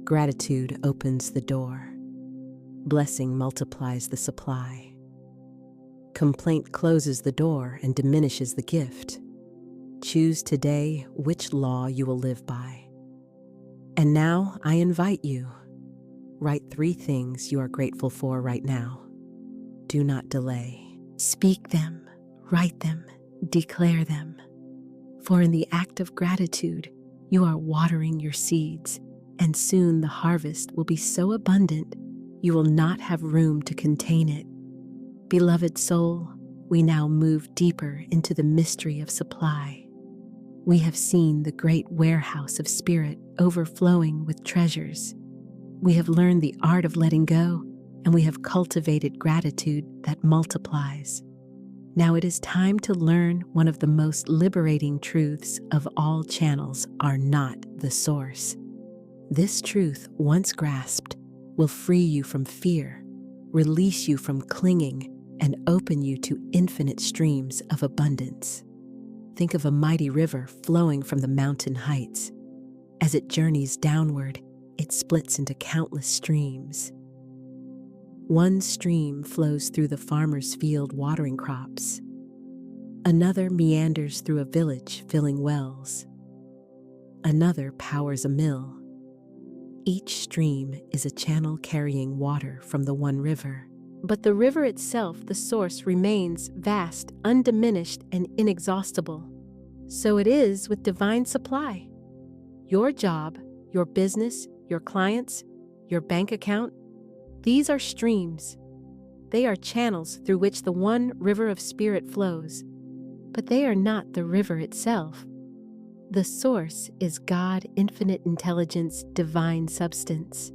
Gratitude opens the door. Blessing multiplies the supply. Complaint closes the door and diminishes the gift. Choose today which law you will live by. And now I invite you. Write 3 things you are grateful for right now. Do not delay. Speak them, write them, declare them. For in the act of gratitude, you are watering your seeds, and soon the harvest will be so abundant you will not have room to contain it. Beloved soul, we now move deeper into the mystery of supply. We have seen the great warehouse of spirit overflowing with treasures. We have learned the art of letting go, and we have cultivated gratitude that multiplies. Now it is time to learn one of the most liberating truths of all channels are not the source. This truth, once grasped, will free you from fear, release you from clinging, and open you to infinite streams of abundance. Think of a mighty river flowing from the mountain heights. As it journeys downward, it splits into countless streams. One stream flows through the farmer's field watering crops. Another meanders through a village filling wells. Another powers a mill. Each stream is a channel carrying water from the one river. But the river itself, the source, remains vast, undiminished, and inexhaustible. So it is with divine supply. Your job, your business, your clients, your bank account, these are streams. They are channels through which the one river of spirit flows. But they are not the river itself. The source is God, infinite intelligence, divine substance.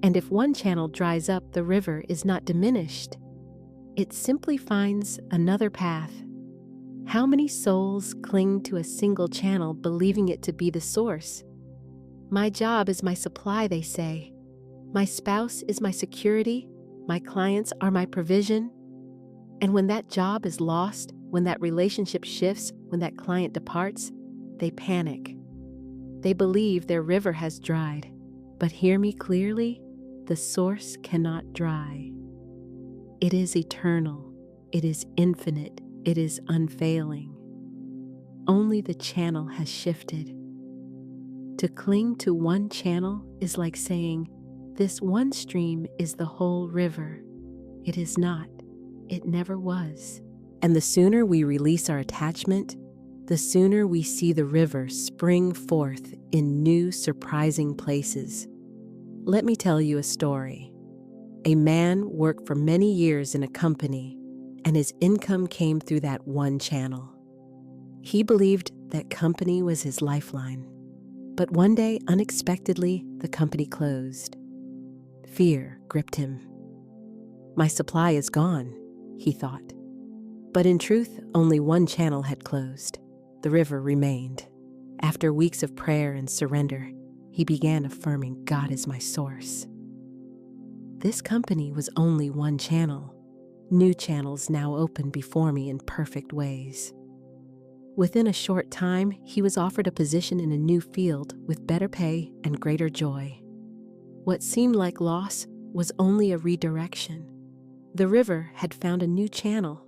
And if one channel dries up, the river is not diminished. It simply finds another path. How many souls cling to a single channel, believing it to be the source? My job is my supply, they say. My spouse is my security. My clients are my provision. And when that job is lost, when that relationship shifts, when that client departs, they panic. They believe their river has dried. But hear me clearly, the source cannot dry. It is eternal. It is infinite. It is unfailing. Only the channel has shifted. To cling to one channel is like saying, this one stream is the whole river. It is not. It never was. And the sooner we release our attachment, the sooner we see the river spring forth in new, surprising places. Let me tell you a story. A man worked for many years in a company, and his income came through that one channel. He believed that company was his lifeline. But one day, unexpectedly, the company closed. Fear gripped him. My supply is gone, he thought. But in truth, only one channel had closed. The river remained. After weeks of prayer and surrender, he began affirming, God is my source. this company was only one channel. New channels now open before me in perfect ways. Within a short time, he was offered a position in a new field with better pay and greater joy. What seemed like loss was only a redirection. The river had found a new channel.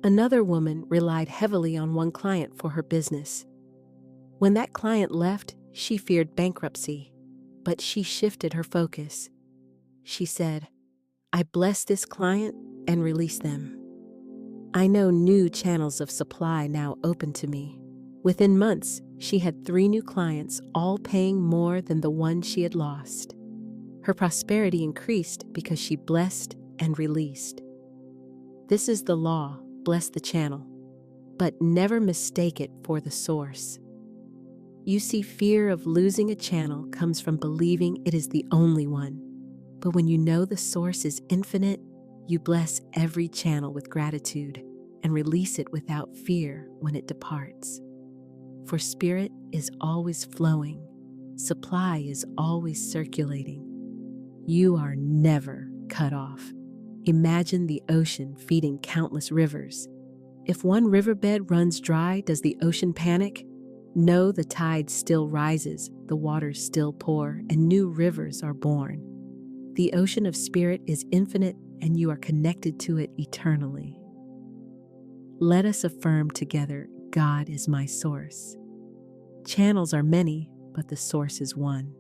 Another woman relied heavily on one client for her business. When that client left, she feared bankruptcy, but she shifted her focus. She said, "I bless this client and release them. I know new channels of supply now open to me." Within months, she had 3 new clients, all paying more than the one she had lost. Her prosperity increased because she blessed and released. This is the law: bless the channel, but never mistake it for the source. You see, fear of losing a channel comes from believing it is the only one. But when you know the source is infinite, you bless every channel with gratitude and release it without fear when it departs. For spirit is always flowing, supply is always circulating. You are never cut off. Imagine the ocean feeding countless rivers. If one riverbed runs dry, does the ocean panic? No, the tide still rises, the waters still pour, and new rivers are born. The ocean of spirit is infinite, and you are connected to it eternally. Let us affirm together, God is my source. Channels are many, but the source is one.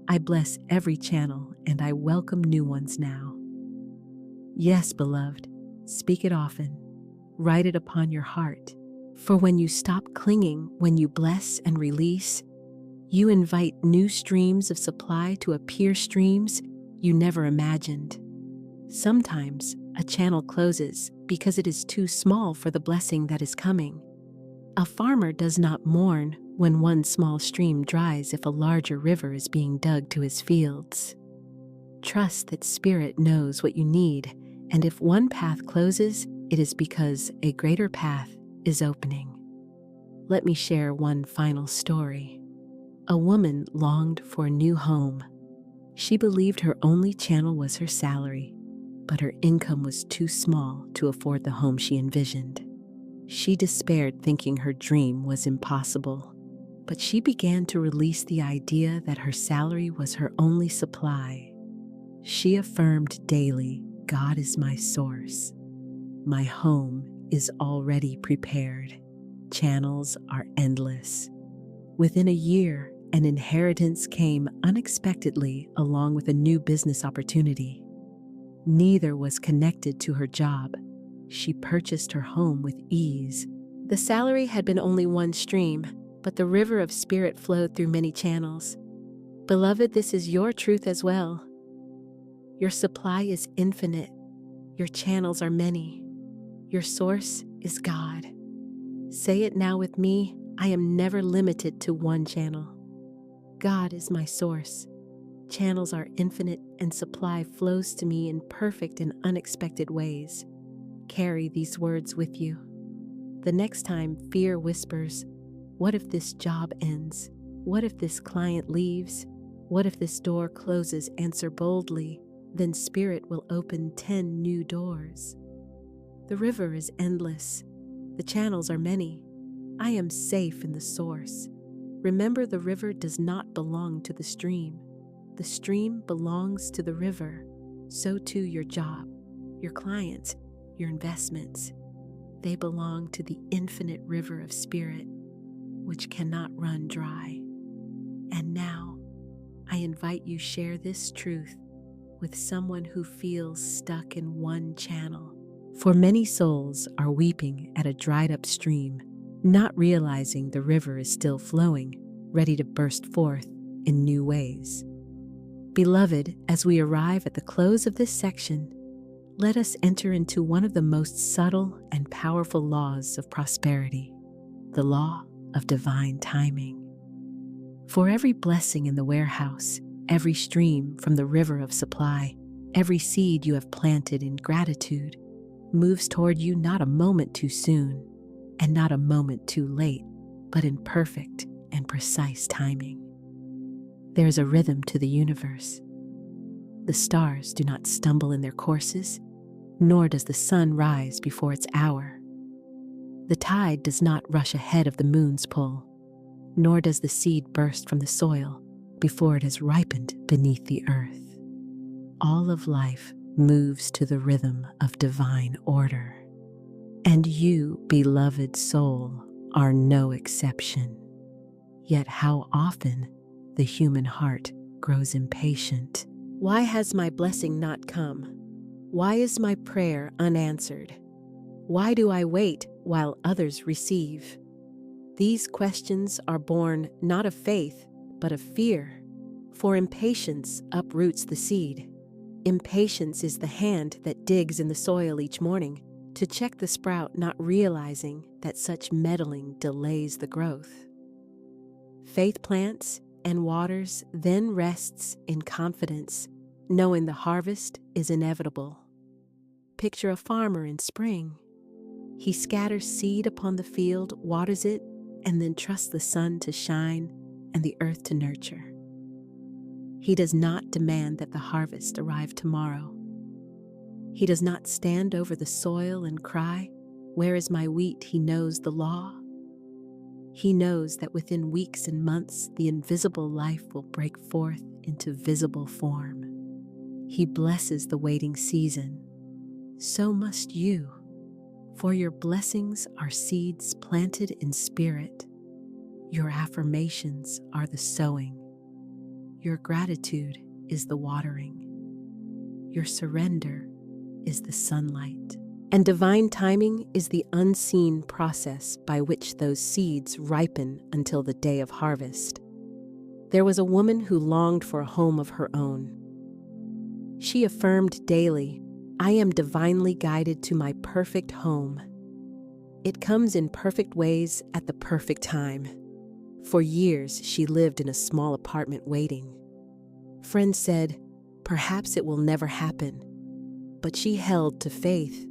I bless every channel, and I welcome new ones now. Yes, beloved, speak it often. Write it upon your heart. For when you stop clinging, when you bless and release, you invite new streams of supply to appear, streams you never imagined. Sometimes a channel closes because it is too small for the blessing that is coming. A farmer does not mourn when one small stream dries if a larger river is being dug to his fields. Trust that Spirit knows what you need, and if one path closes, it is because a greater path is opening. Let me share one final story. A woman longed for a new home. She believed her only channel was her salary, but her income was too small to afford the home she envisioned. She despaired, thinking her dream was impossible. But she began to release the idea that her salary was her only supply. She affirmed daily, God is my source. My home is already prepared. Channels are endless. Within a year, an inheritance came unexpectedly along with a new business opportunity. Neither was connected to her job. She purchased her home with ease. The salary had been only one stream, but the river of spirit flowed through many channels. Beloved, this is your truth as well. Your supply is infinite. Your channels are many. Your source is God. Say it now with me. I am never limited to one channel. God is my source. Channels are infinite and supply flows to me in perfect and unexpected ways. Carry these words with you. The next time fear whispers, what if this job ends? What if this client leaves? What if this door closes? Answer boldly, then Spirit will open 10 new doors. The river is endless. The channels are many. I am safe in the source. Remember, the river does not belong to the stream. The stream belongs to the river. So too your job, your clients, your investments. They belong to the infinite river of spirit, which cannot run dry. And now, I invite you share this truth with someone who feels stuck in one channel. For many souls are weeping at a dried up stream, not realizing the river is still flowing, ready to burst forth in new ways. Beloved, as we arrive at the close of this section, let us enter into one of the most subtle and powerful laws of prosperity, the law of divine timing. For every blessing in the warehouse, every stream from the river of supply, every seed you have planted in gratitude moves toward you not a moment too soon and not a moment too late, but in perfect and precise timing. There's a rhythm to the universe. The stars do not stumble in their courses, nor does the sun rise before its hour. The tide does not rush ahead of the moon's pull, nor does the seed burst from the soil before it has ripened beneath the earth. All of life moves to the rhythm of divine order. And you, beloved soul, are no exception. Yet how often the human heart grows impatient. Why has my blessing not come? Why is my prayer unanswered? Why do I wait while others receive? These questions are born not of faith, but of fear, for impatience uproots the seed. Impatience is the hand that digs in the soil each morning to check the sprout, not realizing that such meddling delays the growth. Faith plants and waters, then rests in confidence, knowing the harvest is inevitable. Picture a farmer in spring. He scatters seed upon the field, waters it, and then trusts the sun to shine and the earth to nurture. He does not demand that the harvest arrive tomorrow. He does not stand over the soil and cry, "Where is my wheat?" He knows the law. He knows that within weeks and months, the invisible life will break forth into visible form. He blesses the waiting season. So must you, for your blessings are seeds planted in spirit. Your affirmations are the sowing. Your gratitude is the watering. Your surrender is the sunlight. And divine timing is the unseen process by which those seeds ripen until the day of harvest. There was a woman who longed for a home of her own. She affirmed daily, "I am divinely guided to my perfect home. It comes in perfect ways at the perfect time." For years, she lived in a small apartment waiting. Friends said, "Perhaps it will never happen." But she held to faith.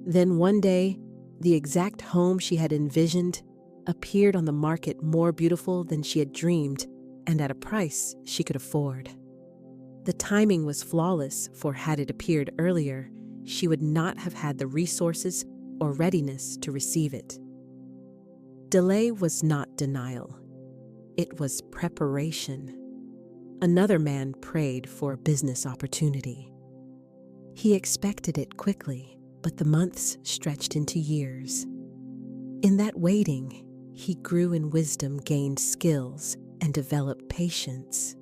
Then one day, the exact home she had envisioned appeared on the market, more beautiful than she had dreamed and at a price she could afford. The timing was flawless, for had it appeared earlier, she would not have had the resources or readiness to receive it. Delay was not denial. It was preparation. Another man prayed for a business opportunity. He expected it quickly, but the months stretched into years. In that waiting, he grew in wisdom, gained skills, and developed patience.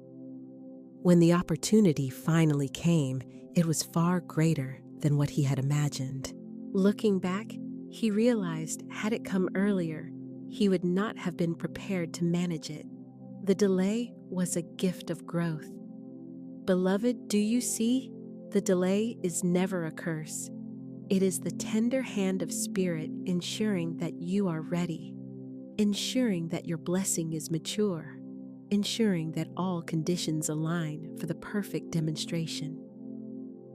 When the opportunity finally came, it was far greater than what he had imagined. Looking back, he realized had it come earlier, he would not have been prepared to manage it. The delay was a gift of growth. Beloved, do you see? The delay is never a curse. It is the tender hand of spirit ensuring that you are ready, ensuring that your blessing is mature, ensuring that all conditions align for the perfect demonstration.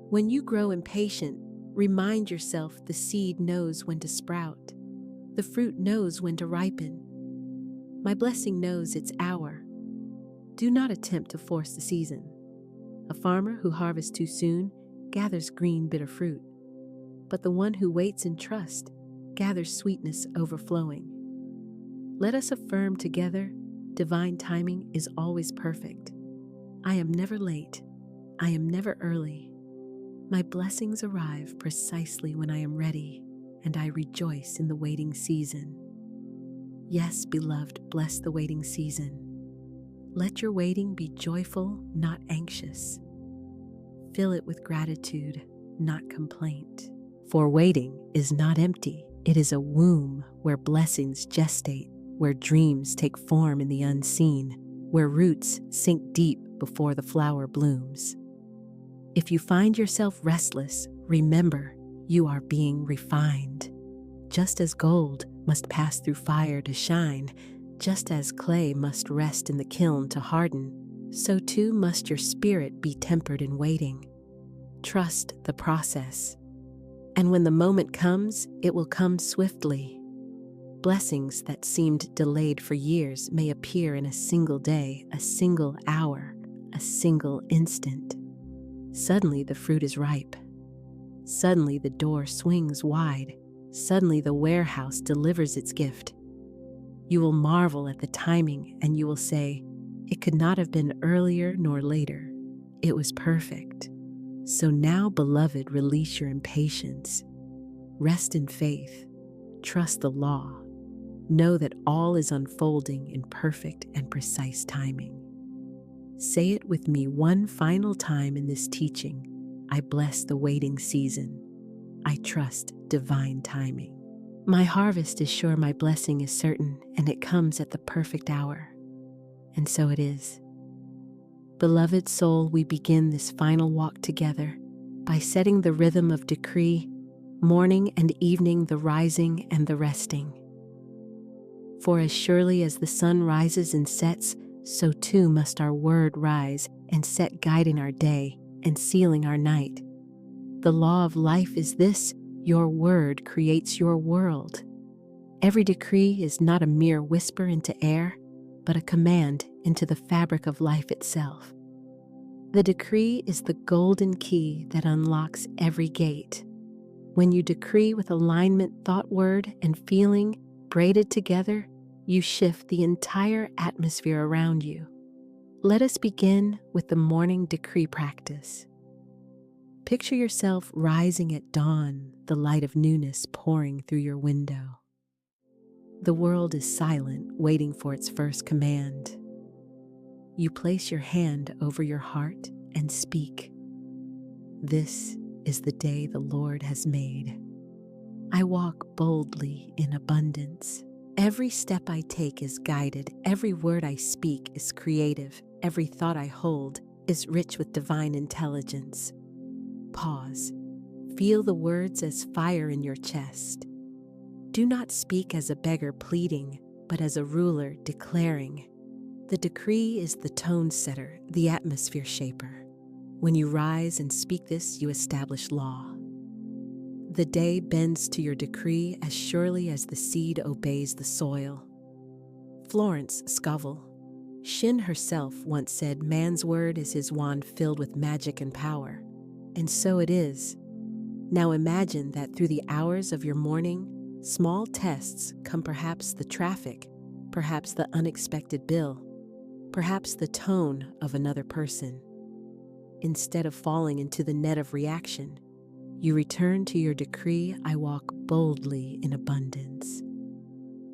When you grow impatient, remind yourself the seed knows when to sprout. The fruit knows when to ripen. My blessing knows its hour. Do not attempt to force the season. A farmer who harvests too soon gathers green, bitter fruit, but the one who waits in trust gathers sweetness overflowing. Let us affirm together, divine timing is always perfect. I am never late. I am never early. My blessings arrive precisely when I am ready, and I rejoice in the waiting season. Yes, beloved, bless the waiting season. Let your waiting be joyful, not anxious. Fill it with gratitude, not complaint. For waiting is not empty. It is a womb where blessings gestate, where dreams take form in the unseen, where roots sink deep before the flower blooms. If you find yourself restless, remember you are being refined. Just as gold must pass through fire to shine, just as clay must rest in the kiln to harden, so too must your spirit be tempered in waiting. Trust the process. And when the moment comes, it will come swiftly. Blessings that seemed delayed for years may appear in a single day, a single hour, a single instant. Suddenly the fruit is ripe. Suddenly the door swings wide. Suddenly the warehouse delivers its gift. You will marvel at the timing, and you will say, "It could not have been earlier nor later. It was perfect." So now, beloved, release your impatience. Rest in faith. Trust the law. Know that all is unfolding in perfect and precise timing. Say it with me one final time in this teaching. I bless the waiting season. I trust divine timing. My harvest is sure, my blessing is certain, and it comes at the perfect hour. And so it is. Beloved soul, we begin this final walk together by setting the rhythm of decree, morning and evening, the rising and the resting. For as surely as the sun rises and sets, so too must our word rise and set, guiding our day and sealing our night. The law of life is this: your word creates your world. Every decree is not a mere whisper into air, but a command into the fabric of life itself. The decree is the golden key that unlocks every gate. When you decree with alignment, thought, word, and feeling braided together, you shift the entire atmosphere around you. Let us begin with the morning decree practice. Picture yourself rising at dawn, the light of newness pouring through your window. The world is silent, waiting for its first command. You place your hand over your heart and speak. This is the day the Lord has made. I walk boldly in abundance. Every step I take is guided. Every word I speak is creative. Every thought I hold is rich with divine intelligence. Pause. Feel the words as fire in your chest. Do not speak as a beggar pleading, but as a ruler declaring. The decree is the tone setter, the atmosphere shaper. When you rise and speak this, you establish law. The day bends to your decree as surely as the seed obeys the soil. Florence Scovel Shinn herself once said, "Man's word is his wand filled with magic and power." And so it is. Now imagine that through the hours of your morning, small tests come, perhaps the traffic, perhaps the unexpected bill, perhaps the tone of another person. Instead of falling into the net of reaction, you return to your decree. I walk boldly in abundance.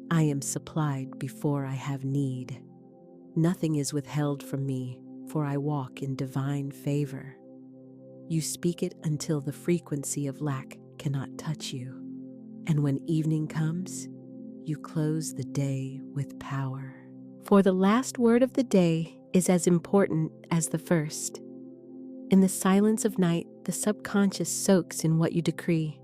I am supplied before I have need. Nothing is withheld from me, for I walk in divine favor. You speak it until the frequency of lack cannot touch you. And when evening comes, you close the day with power. For the last word of the day is as important as the first. In the silence of night, the subconscious soaks in what you decree.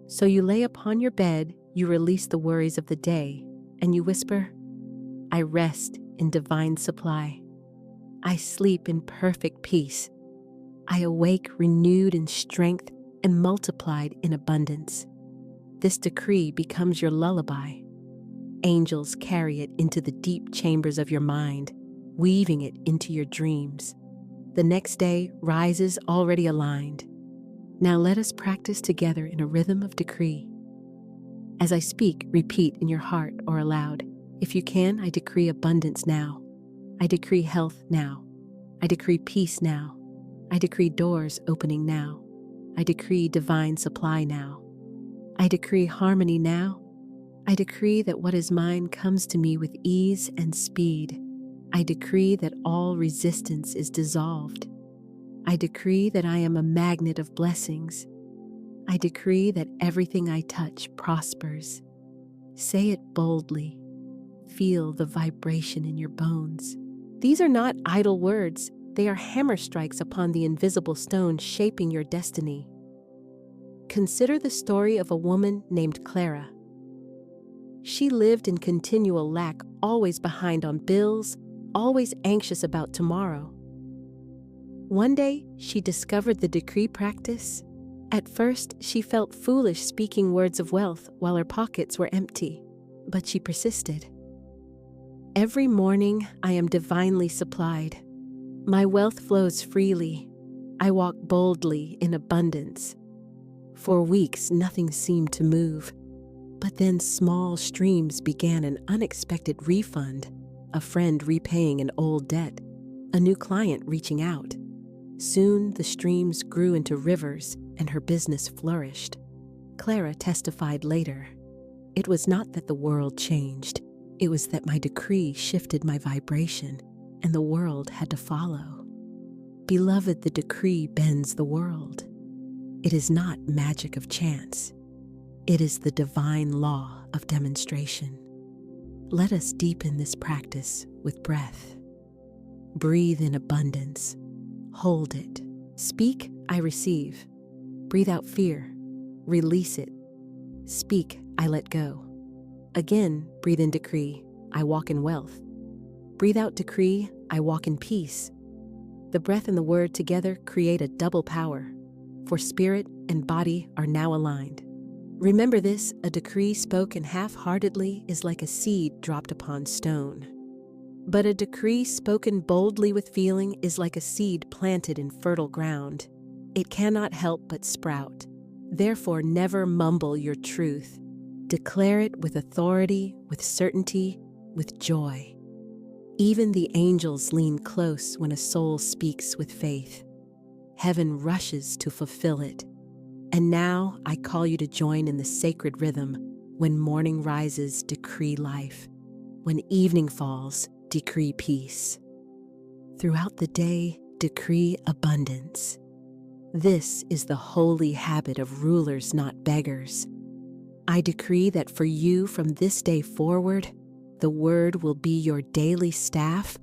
So you lay upon your bed, you release the worries of the day, and you whisper, "I rest in divine supply. I sleep in perfect peace. I awake renewed in strength and multiplied in abundance." This decree becomes your lullaby. Angels carry it into the deep chambers of your mind, weaving it into your dreams. The next day rises already aligned. Now let us practice together in a rhythm of decree. As I speak, repeat in your heart or aloud. If you can, I decree abundance now. I decree health now. I decree peace now. I decree doors opening now. I decree divine supply now. I decree harmony now. I decree that what is mine comes to me with ease and speed. I decree that all resistance is dissolved. I decree that I am a magnet of blessings. I decree that everything I touch prospers. Say it boldly. Feel the vibration in your bones. These are not idle words. They are hammer strikes upon the invisible stone shaping your destiny. Consider the story of a woman named Clara. She lived in continual lack, always behind on bills, always anxious about tomorrow. One day, she discovered the decree practice. At first, she felt foolish speaking words of wealth while her pockets were empty, but she persisted. "Every morning, I am divinely supplied. My wealth flows freely. I walked boldly in abundance. For weeks, nothing seemed to move. But then small streams began an unexpected refund, a friend repaying an old debt, a new client reaching out. Soon the streams grew into rivers and her business flourished. Clara testified later. It was not that the world changed. It was that my decree shifted my vibration, and the world had to follow. Beloved, the decree bends the world. It is not magic of chance. It is the divine law of demonstration. Let us deepen this practice with breath. Breathe in abundance. Hold it. Speak, I receive. Breathe out fear. Release it. Speak, I let go. Again, breathe in decree, I walk in wealth. Breathe out decree, I walk in peace. The breath and the word together create a double power, for spirit and body are now aligned. Remember this, a decree spoken half-heartedly is like a seed dropped upon stone. But a decree spoken boldly with feeling is like a seed planted in fertile ground. It cannot help but sprout. Therefore, never mumble your truth. Declare it with authority, with certainty, with joy. Even the angels lean close when a soul speaks with faith. Heaven rushes to fulfill it. And now I call you to join in the sacred rhythm. When morning rises, decree life. When evening falls, decree peace. Throughout the day, decree abundance. This is the holy habit of rulers, not beggars. I decree that for you from this day forward, the word will be your daily staff,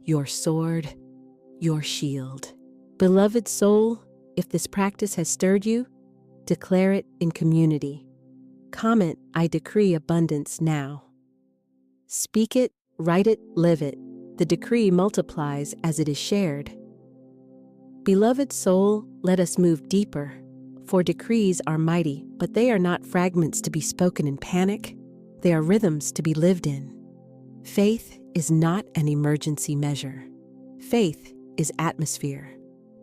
your sword, your shield. Beloved soul, if this practice has stirred you, declare it in community. Comment, I decree abundance now. Speak it, write it, live it. The decree multiplies as it is shared. Beloved soul, let us move deeper. For decrees are mighty, but they are not fragments to be spoken in panic. They are rhythms to be lived in. Faith is not an emergency measure. Faith is atmosphere.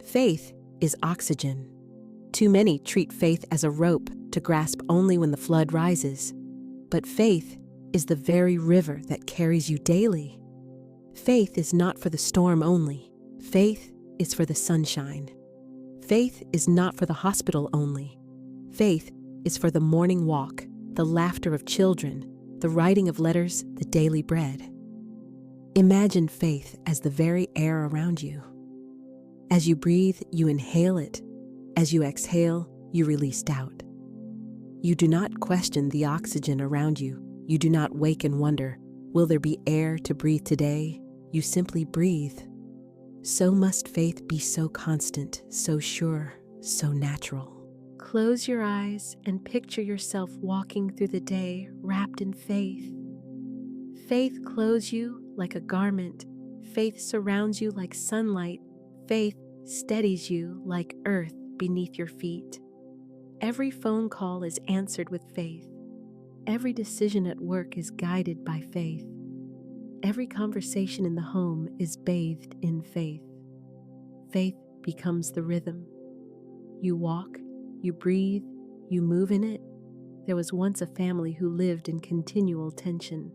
Faith is oxygen. Too many treat faith as a rope to grasp only when the flood rises. But faith is the very river that carries you daily. Faith is not for the storm only. Faith is for the sunshine. Faith is not for the hospital only. Faith is for the morning walk, the laughter of children, the writing of letters, the daily bread. Imagine faith as the very air around you. As you breathe, you inhale it. As you exhale, you release doubt. You do not question the oxygen around you. You do not wake and wonder, will there be air to breathe today? You simply breathe. So must faith be so constant, so sure, so natural. Close your eyes and picture yourself walking through the day wrapped in faith. Faith clothes you like a garment. Faith surrounds you like sunlight. Faith steadies you like earth beneath your feet. Every phone call is answered with faith. Every decision at work is guided by faith. Every conversation in the home is bathed in faith. Faith becomes the rhythm. You walk, you breathe, you move in it. There was once a family who lived in continual tension.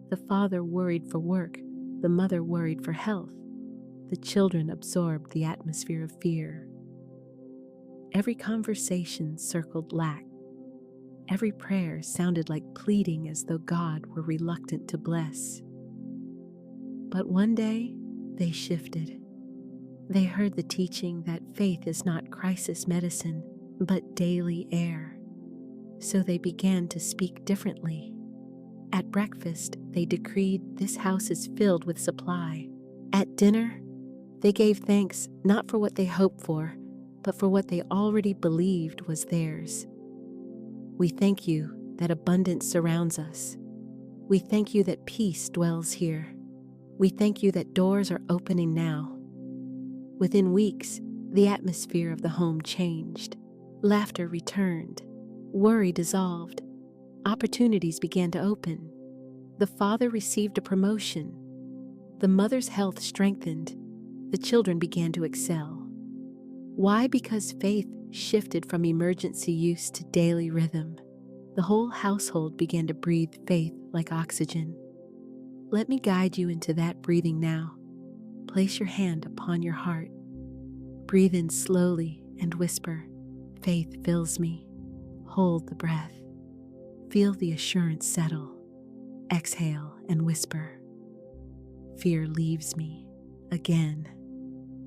The father worried for work, the mother worried for health. The children absorbed the atmosphere of fear. Every conversation circled lack. Every prayer sounded like pleading as though God were reluctant to bless. But one day, they shifted. They heard the teaching that faith is not crisis medicine, but daily air. So they began to speak differently. At breakfast, they decreed, "This house is filled with supply." At dinner, they gave thanks not for what they hoped for, but for what they already believed was theirs. We thank you that abundance surrounds us. We thank you that peace dwells here. We thank you that doors are opening now. Within weeks, the atmosphere of the home changed. Laughter returned. Worry dissolved. Opportunities began to open. The father received a promotion. The mother's health strengthened. The children began to excel. Why? Because faith shifted from emergency use to daily rhythm. The whole household began to breathe faith like oxygen. Let me guide you into that breathing now. Place your hand upon your heart. Breathe in slowly and whisper, "Faith fills me." Hold the breath. Feel the assurance settle. Exhale and whisper, "Fear leaves me." Again.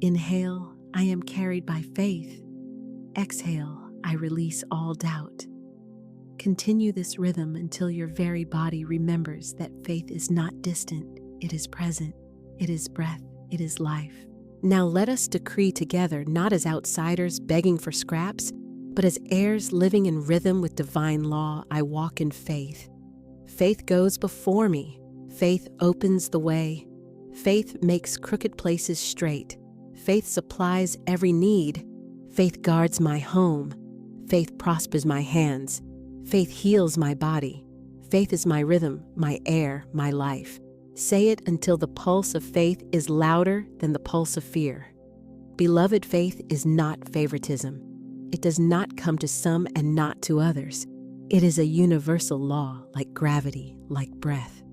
Inhale, "I am carried by faith." Exhale, "I release all doubt." Continue this rhythm until your very body remembers that faith is not distant, it is present, it is breath, it is life. Now let us decree together, not as outsiders begging for scraps, but as heirs living in rhythm with divine law. I walk in faith. Faith goes before me. Faith opens the way. Faith makes crooked places straight. Faith supplies every need. Faith guards my home. Faith prospers my hands. Faith heals my body. Faith is my rhythm, my air, my life. Say it until the pulse of faith is louder than the pulse of fear. Beloved, faith is not favoritism. It does not come to some and not to others. It is a universal law, like gravity, like breath.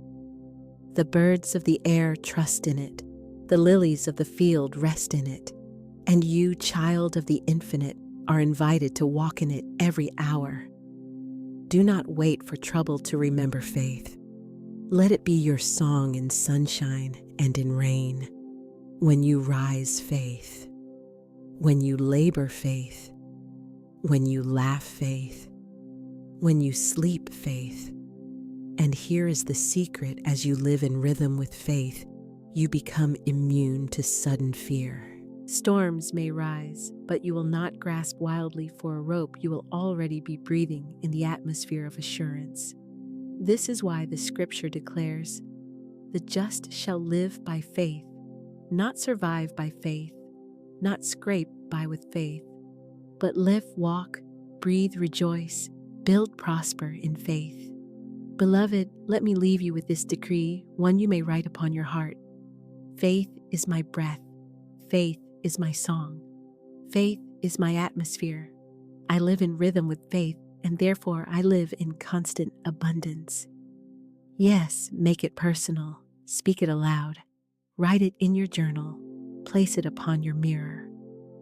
The birds of the air trust in it. The lilies of the field rest in it. And you, child of the infinite, are invited to walk in it every hour. Do not wait for trouble to remember faith. Let it be your song in sunshine and in rain. When you rise, faith. When you labor, faith. When you laugh, faith. When you sleep, faith. And here is the secret: as you live in rhythm with faith, you become immune to sudden fear. Storms may rise, but you will not grasp wildly for a rope. You will already be breathing in the atmosphere of assurance. This is why the scripture declares, "The just shall live by faith," not survive by faith, not scrape by with faith, but live, walk, breathe, rejoice, build, prosper in faith. Beloved, let me leave you with this decree, one you may write upon your heart. Faith is my breath. Faith is my song. Faith is my atmosphere. I live in rhythm with faith, and therefore I live in constant abundance. Yes, make it personal. Speak it aloud. Write it in your journal. Place it upon your mirror.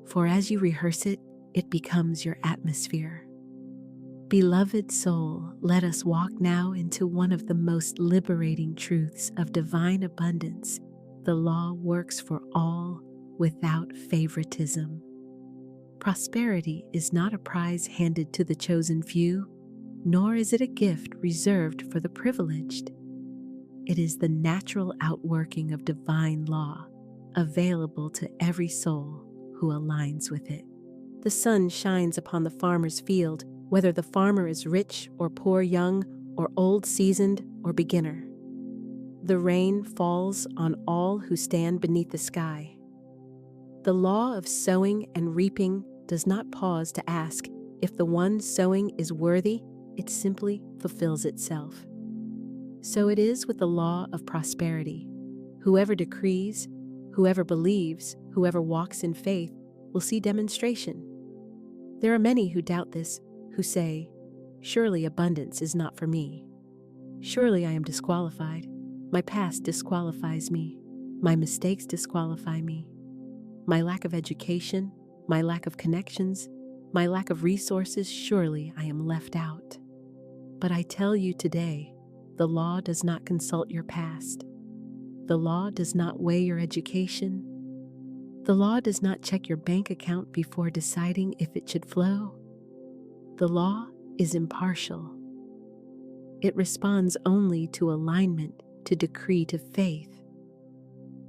For as you rehearse it, it becomes your atmosphere. Beloved soul, let us walk now into one of the most liberating truths of divine abundance. The law works for all without favoritism. Prosperity is not a prize handed to the chosen few, nor is it a gift reserved for the privileged. It is the natural outworking of divine law, available to every soul who aligns with it. The sun shines upon the farmer's field, whether the farmer is rich or poor, young or old, seasoned or beginner. The rain falls on all who stand beneath the sky. The law of sowing and reaping does not pause to ask if the one sowing is worthy. It simply fulfills itself. So it is with the law of prosperity. Whoever decrees, whoever believes, whoever walks in faith will see demonstration. There are many who doubt this, who say, "Surely abundance is not for me. Surely I am disqualified. My past disqualifies me. My mistakes disqualify me. My lack of education, my lack of connections, my lack of resources, surely I am left out." But I tell you today, the law does not consult your past. The law does not weigh your education. The law does not check your bank account before deciding if it should flow. The law is impartial. It responds only to alignment, to decree, to faith.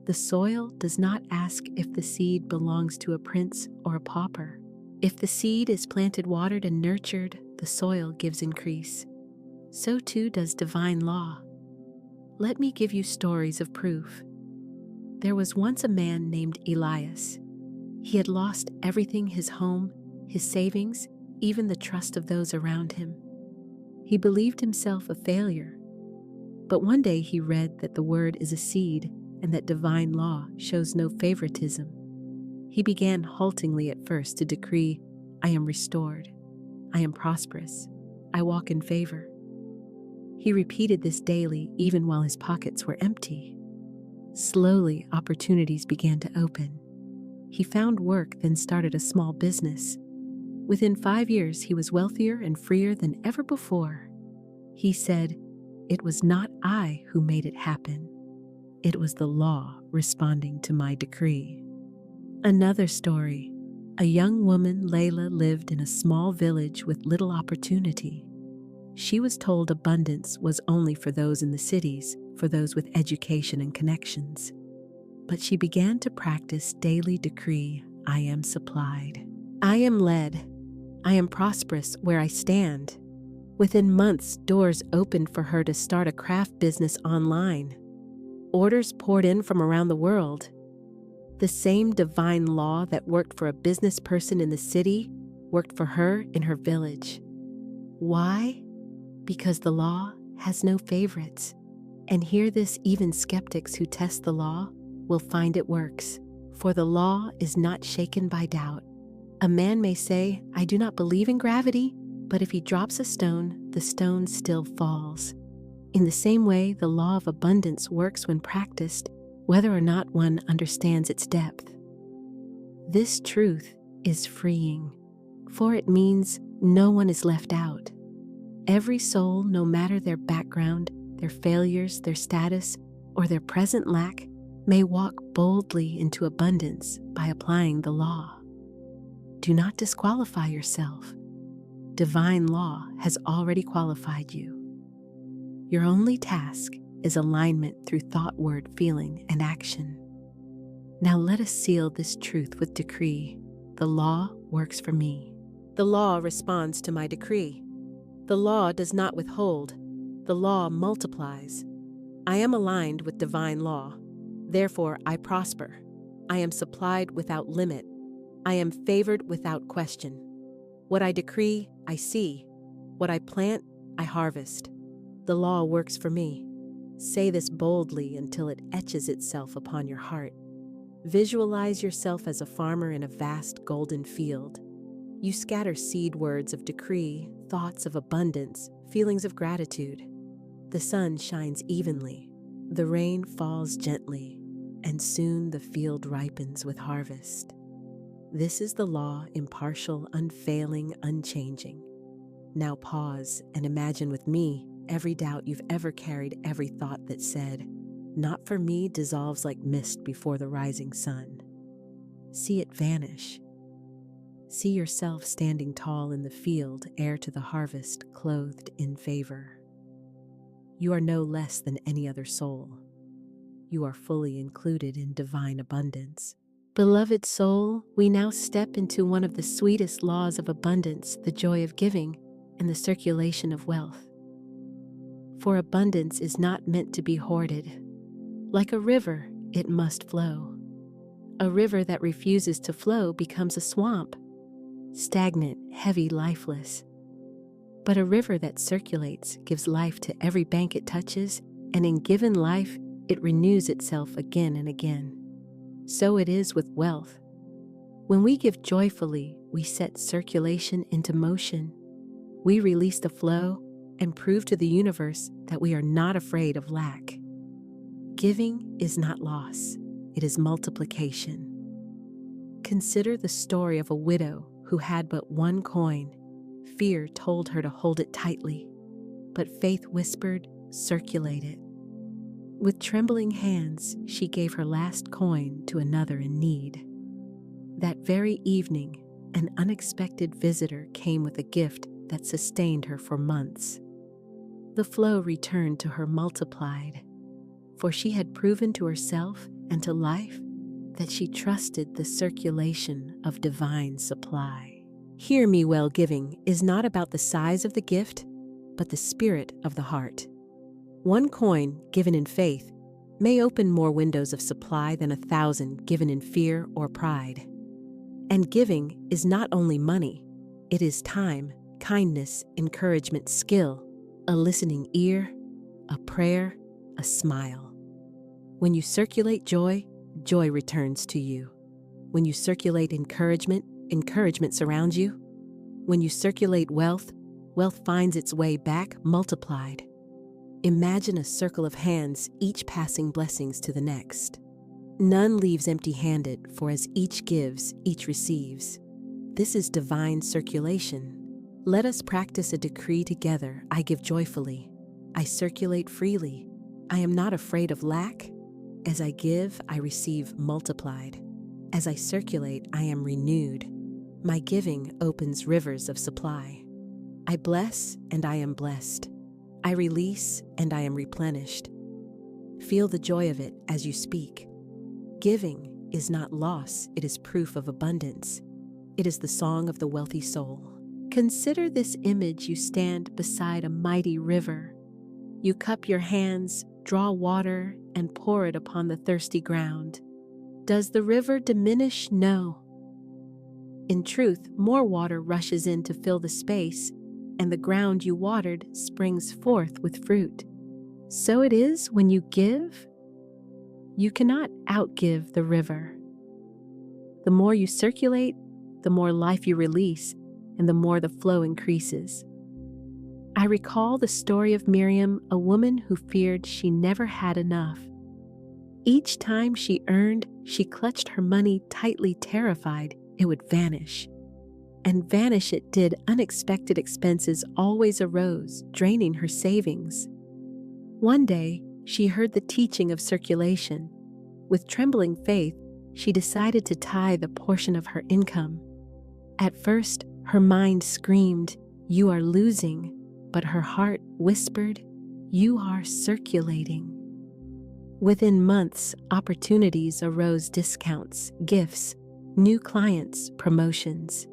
The soil does not ask if the seed belongs to a prince or a pauper. If the seed is planted, watered, and nurtured, the soil gives increase. So too does divine law. Let me give you stories of proof. There was once a man named Elias. He had lost everything: his home, his savings, even the trust of those around him. He believed himself a failure. But one day he read that the word is a seed and that divine law shows no favoritism. He began haltingly at first to decree, "I am restored. I am prosperous. I walk in favor." He repeated this daily, even while his pockets were empty. Slowly, opportunities began to open. He found work, then started a small business. Within 5 years, he was wealthier and freer than ever before. He said, "It was not I who made it happen. It was the law responding to my decree." Another story. A young woman, Layla, lived in a small village with little opportunity. She was told abundance was only for those in the cities, for those with education and connections. But she began to practice daily decree, "I am supplied. I am led. I am prosperous where I stand." Within months, doors opened for her to start a craft business online. Orders poured in from around the world. The same divine law that worked for a business person in the city worked for her in her village. Why? Because the law has no favorites. And hear this, even skeptics who test the law will find it works. For the law is not shaken by doubt. A man may say, "I do not believe in gravity," but if he drops a stone, the stone still falls. In the same way, the law of abundance works when practiced, whether or not one understands its depth. This truth is freeing, for it means no one is left out. Every soul, no matter their background, their failures, their status, or their present lack, may walk boldly into abundance by applying the law. Do not disqualify yourself. Divine law has already qualified you. Your only task is alignment through thought, word, feeling, and action. Now let us seal this truth with decree. The law works for me. The law responds to my decree. The law does not withhold. The law multiplies. I am aligned with divine law. Therefore, I prosper. I am supplied without limit. I am favored without question. What I decree, I see. What I plant, I harvest. The law works for me. Say this boldly until it etches itself upon your heart. Visualize yourself as a farmer in a vast golden field. You scatter seed words of decree, thoughts of abundance, feelings of gratitude. The sun shines evenly. The rain falls gently, and soon the field ripens with harvest. This is the law, impartial, unfailing, unchanging. Now pause and imagine with me every doubt you've ever carried, every thought that said, "Not for me," dissolves like mist before the rising sun. See it vanish. See yourself standing tall in the field, heir to the harvest, clothed in favor. You are no less than any other soul. You are fully included in divine abundance. Beloved soul, we now step into one of the sweetest laws of abundance, the joy of giving and the circulation of wealth. For abundance is not meant to be hoarded. Like a river, it must flow. A river that refuses to flow becomes a swamp, stagnant, heavy, lifeless. But a river that circulates gives life to every bank it touches, and in given life, it renews itself again and again. So it is with wealth. When we give joyfully, we set circulation into motion. We release the flow and prove to the universe that we are not afraid of lack. Giving is not loss, it is multiplication. Consider the story of a widow who had but one coin. Fear told her to hold it tightly, but faith whispered, "Circulate it." With trembling hands, she gave her last coin to another in need. That very evening, an unexpected visitor came with a gift that sustained her for months. The flow returned to her multiplied, for she had proven to herself and to life that she trusted the circulation of divine supply. Hear me well, giving is not about the size of the gift, but the spirit of the heart. One coin given in faith may open more windows of supply than 1,000 given in fear or pride. And giving is not only money, it is time, kindness, encouragement, skill, a listening ear, a prayer, a smile. When you circulate joy, joy returns to you. When you circulate encouragement, encouragement surrounds you. When you circulate wealth, wealth finds its way back multiplied. Imagine a circle of hands, each passing blessings to the next. None leaves empty-handed, for as each gives, each receives. This is divine circulation. Let us practice a decree together. I give joyfully. I circulate freely. I am not afraid of lack. As I give, I receive multiplied. As I circulate, I am renewed. My giving opens rivers of supply. I bless, and I am blessed. I release, and I am replenished. Feel the joy of it as you speak. Giving is not loss, it is proof of abundance. It is the song of the wealthy soul. Consider this image. You stand beside a mighty river. You cup your hands, draw water, and pour it upon the thirsty ground. Does the river diminish? No. In truth, more water rushes in to fill the space, and the ground you watered springs forth with fruit. So it is when you give. You cannot outgive the river. The more you circulate, the more life you release, and the more the flow increases. I recall the story of Miriam, a woman who feared she never had enough. Each time she earned, she clutched her money tightly, terrified it would vanish. And vanish it did. Unexpected expenses always arose, draining her savings. One day, she heard the teaching of circulation. With trembling faith, she decided to tithe a portion of her income. At first, her mind screamed, "You are losing," but her heart whispered, "You are circulating." Within months, opportunities arose: discounts, gifts, new clients, promotions.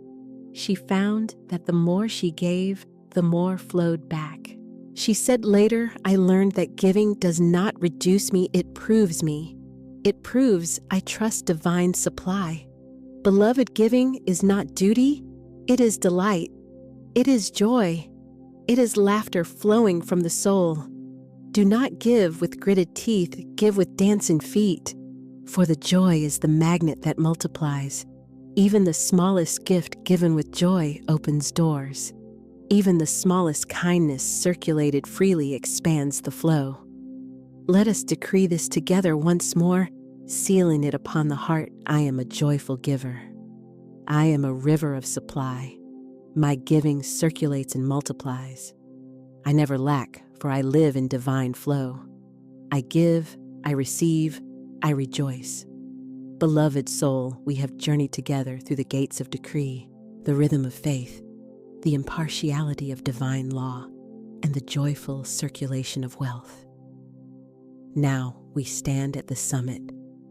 She found that the more she gave, the more flowed back. She said later, "I learned that giving does not reduce me, it proves me. It proves I trust divine supply." Beloved, giving is not duty, it is delight. It is joy. It is laughter flowing from the soul. Do not give with gritted teeth, give with dancing feet. For the joy is the magnet that multiplies. Even the smallest gift given with joy opens doors. Even the smallest kindness circulated freely expands the flow. Let us decree this together once more, sealing it upon the heart. I am a joyful giver. I am a river of supply. My giving circulates and multiplies. I never lack, for I live in divine flow. I give, I receive, I rejoice. Beloved soul, we have journeyed together through the gates of decree, the rhythm of faith, the impartiality of divine law, and the joyful circulation of wealth. Now we stand at the summit,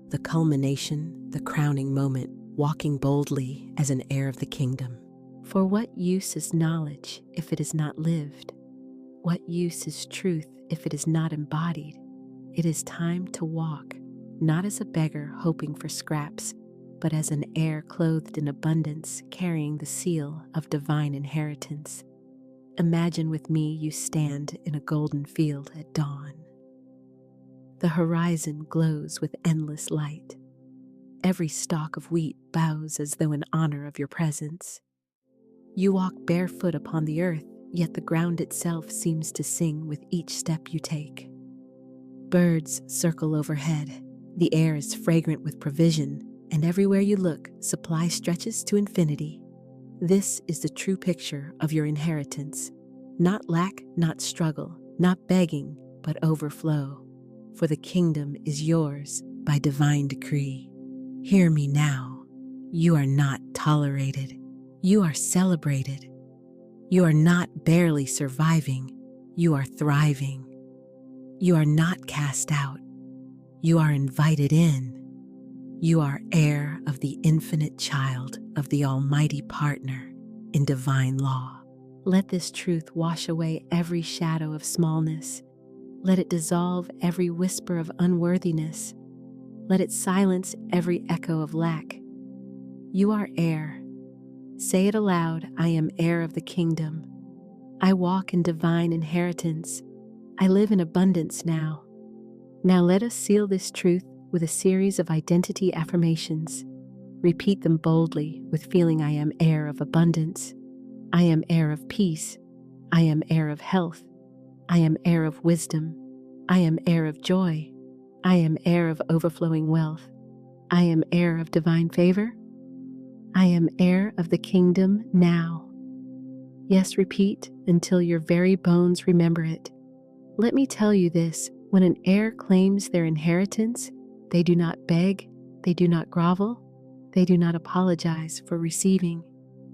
the culmination, the crowning moment, walking boldly as an heir of the kingdom. For what use is knowledge if it is not lived? What use is truth if it is not embodied? It is time to walk, not as a beggar hoping for scraps, but as an heir clothed in abundance, carrying the seal of divine inheritance. Imagine with me you stand in a golden field at dawn. The horizon glows with endless light. Every stalk of wheat bows as though in honor of your presence. You walk barefoot upon the earth, yet the ground itself seems to sing with each step you take. Birds circle overhead. The air is fragrant with provision, and everywhere you look, supply stretches to infinity. This is the true picture of your inheritance. Not lack, not struggle, not begging, but overflow. For the kingdom is yours by divine decree. Hear me now. You are not tolerated. You are celebrated. You are not barely surviving. You are thriving. You are not cast out. You are invited in. You are heir of the infinite child of the Almighty Partner in divine law. Let this truth wash away every shadow of smallness. Let it dissolve every whisper of unworthiness. Let it silence every echo of lack. You are heir. Say it aloud, I am heir of the kingdom. I walk in divine inheritance. I live in abundance now. Now let us seal this truth with a series of identity affirmations. Repeat them boldly with feeling I am heir of abundance. I am heir of peace. I am heir of health. I am heir of wisdom. I am heir of joy. I am heir of overflowing wealth. I am heir of divine favor. I am heir of the kingdom now. Yes, repeat until your very bones remember it. Let me tell you this, when an heir claims their inheritance, they do not beg, they do not grovel, they do not apologize for receiving.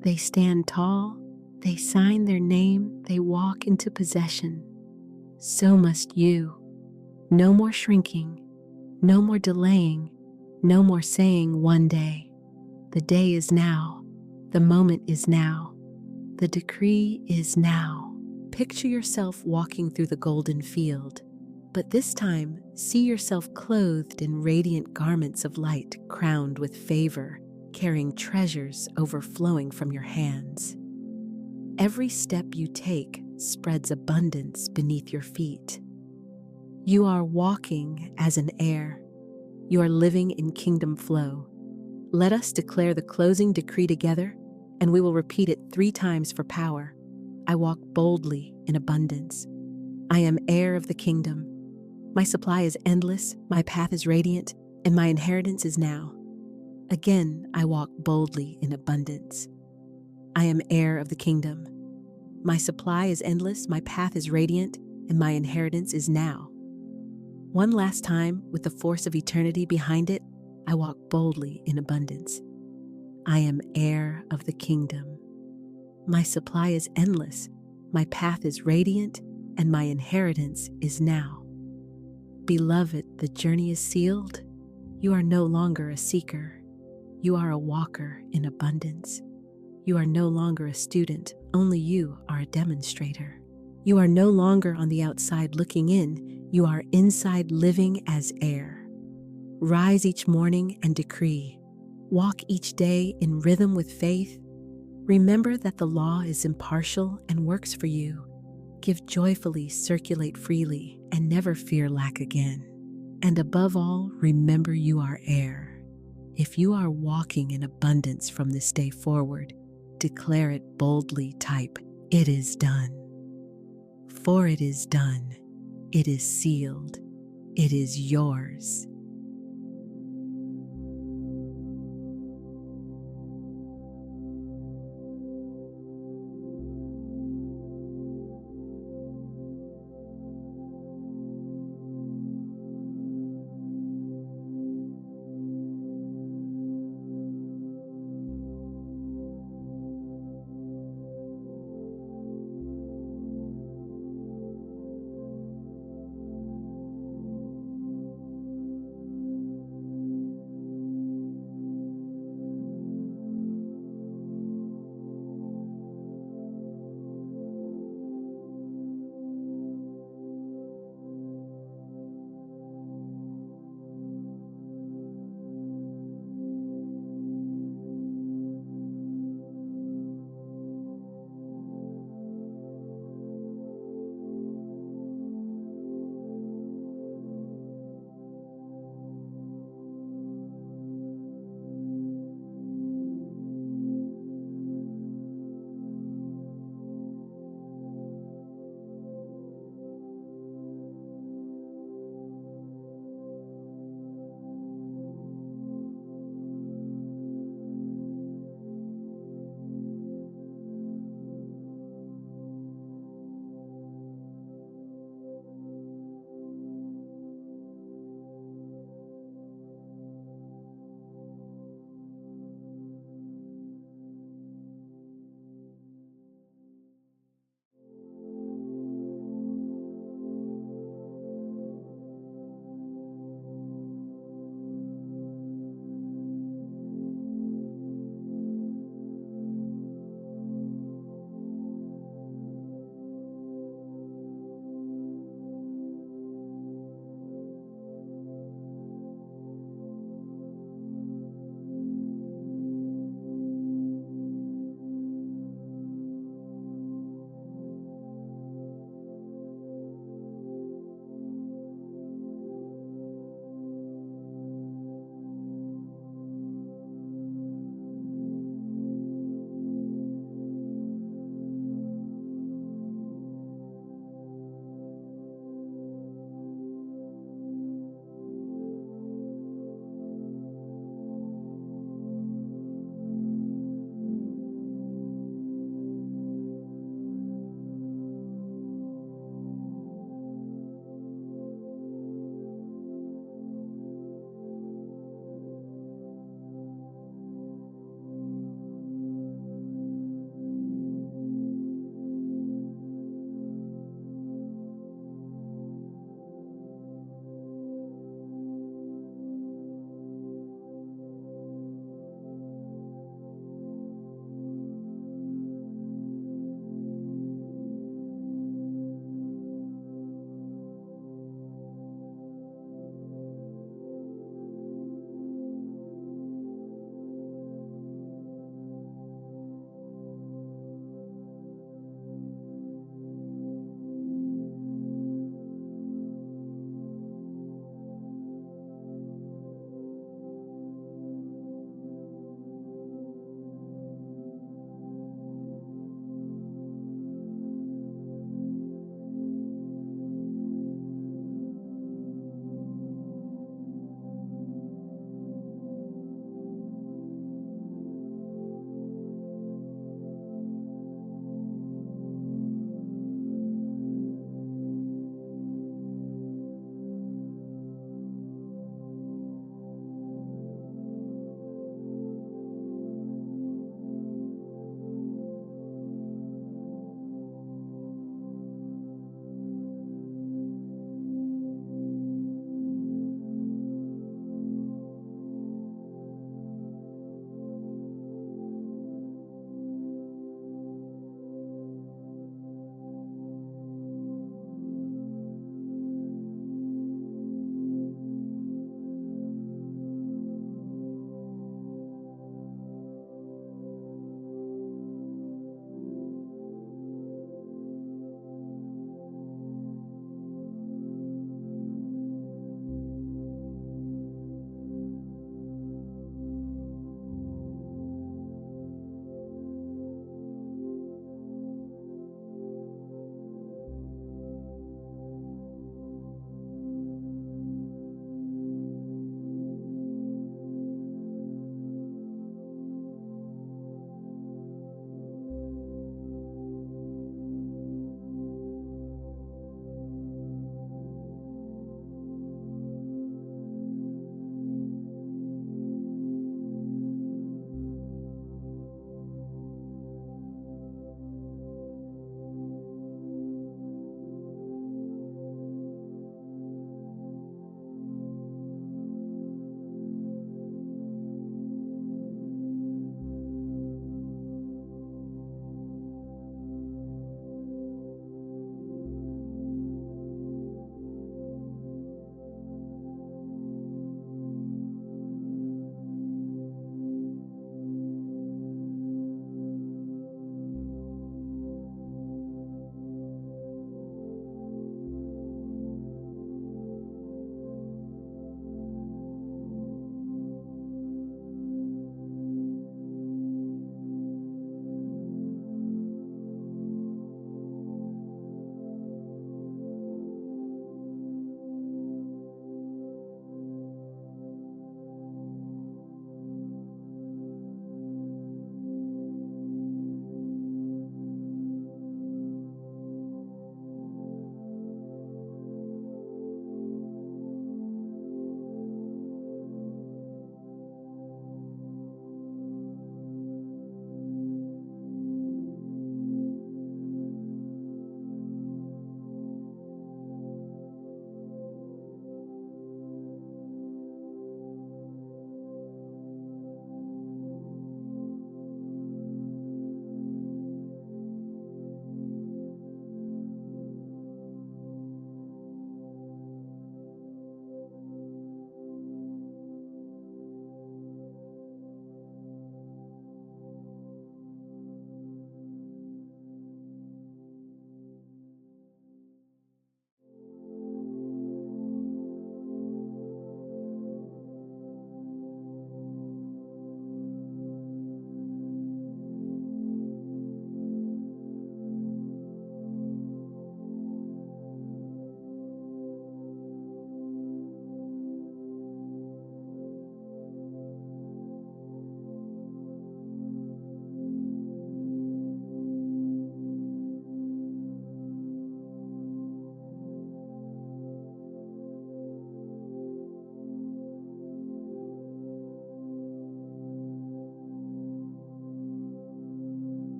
They stand tall, they sign their name, they walk into possession. So must you. No more shrinking, no more delaying, no more saying one day. The day is now, the moment is now, the decree is now. Picture yourself walking through the golden field, but this time see yourself clothed in radiant garments of light, crowned with favor, carrying treasures overflowing from your hands. Every step you take spreads abundance beneath your feet. You are walking as an heir. You are living in kingdom flow. Let us declare the closing decree together, and we will repeat it 3 times for power. I walk boldly in abundance. I am heir of the kingdom. My supply is endless, my path is radiant, and my inheritance is now. Again, I walk boldly in abundance. I am heir of the kingdom. My supply is endless, my path is radiant, and my inheritance is now. One last time, with the force of eternity behind it, I walk boldly in abundance. I am heir of the kingdom. My supply is endless, my path is radiant, and my inheritance is now. Beloved, the journey is sealed. You are no longer a seeker. You are a walker in abundance. You are no longer a student, only you are a demonstrator. You are no longer on the outside looking in, you are inside living as heir. Rise each morning and decree. Walk each day in rhythm with faith. Remember that the law is impartial and works for you. Give joyfully, circulate freely, and never fear lack again. And above all, remember you are heir. If you are walking in abundance from this day forward, declare it boldly, type, "It is done." For it is done. It is sealed. It is yours.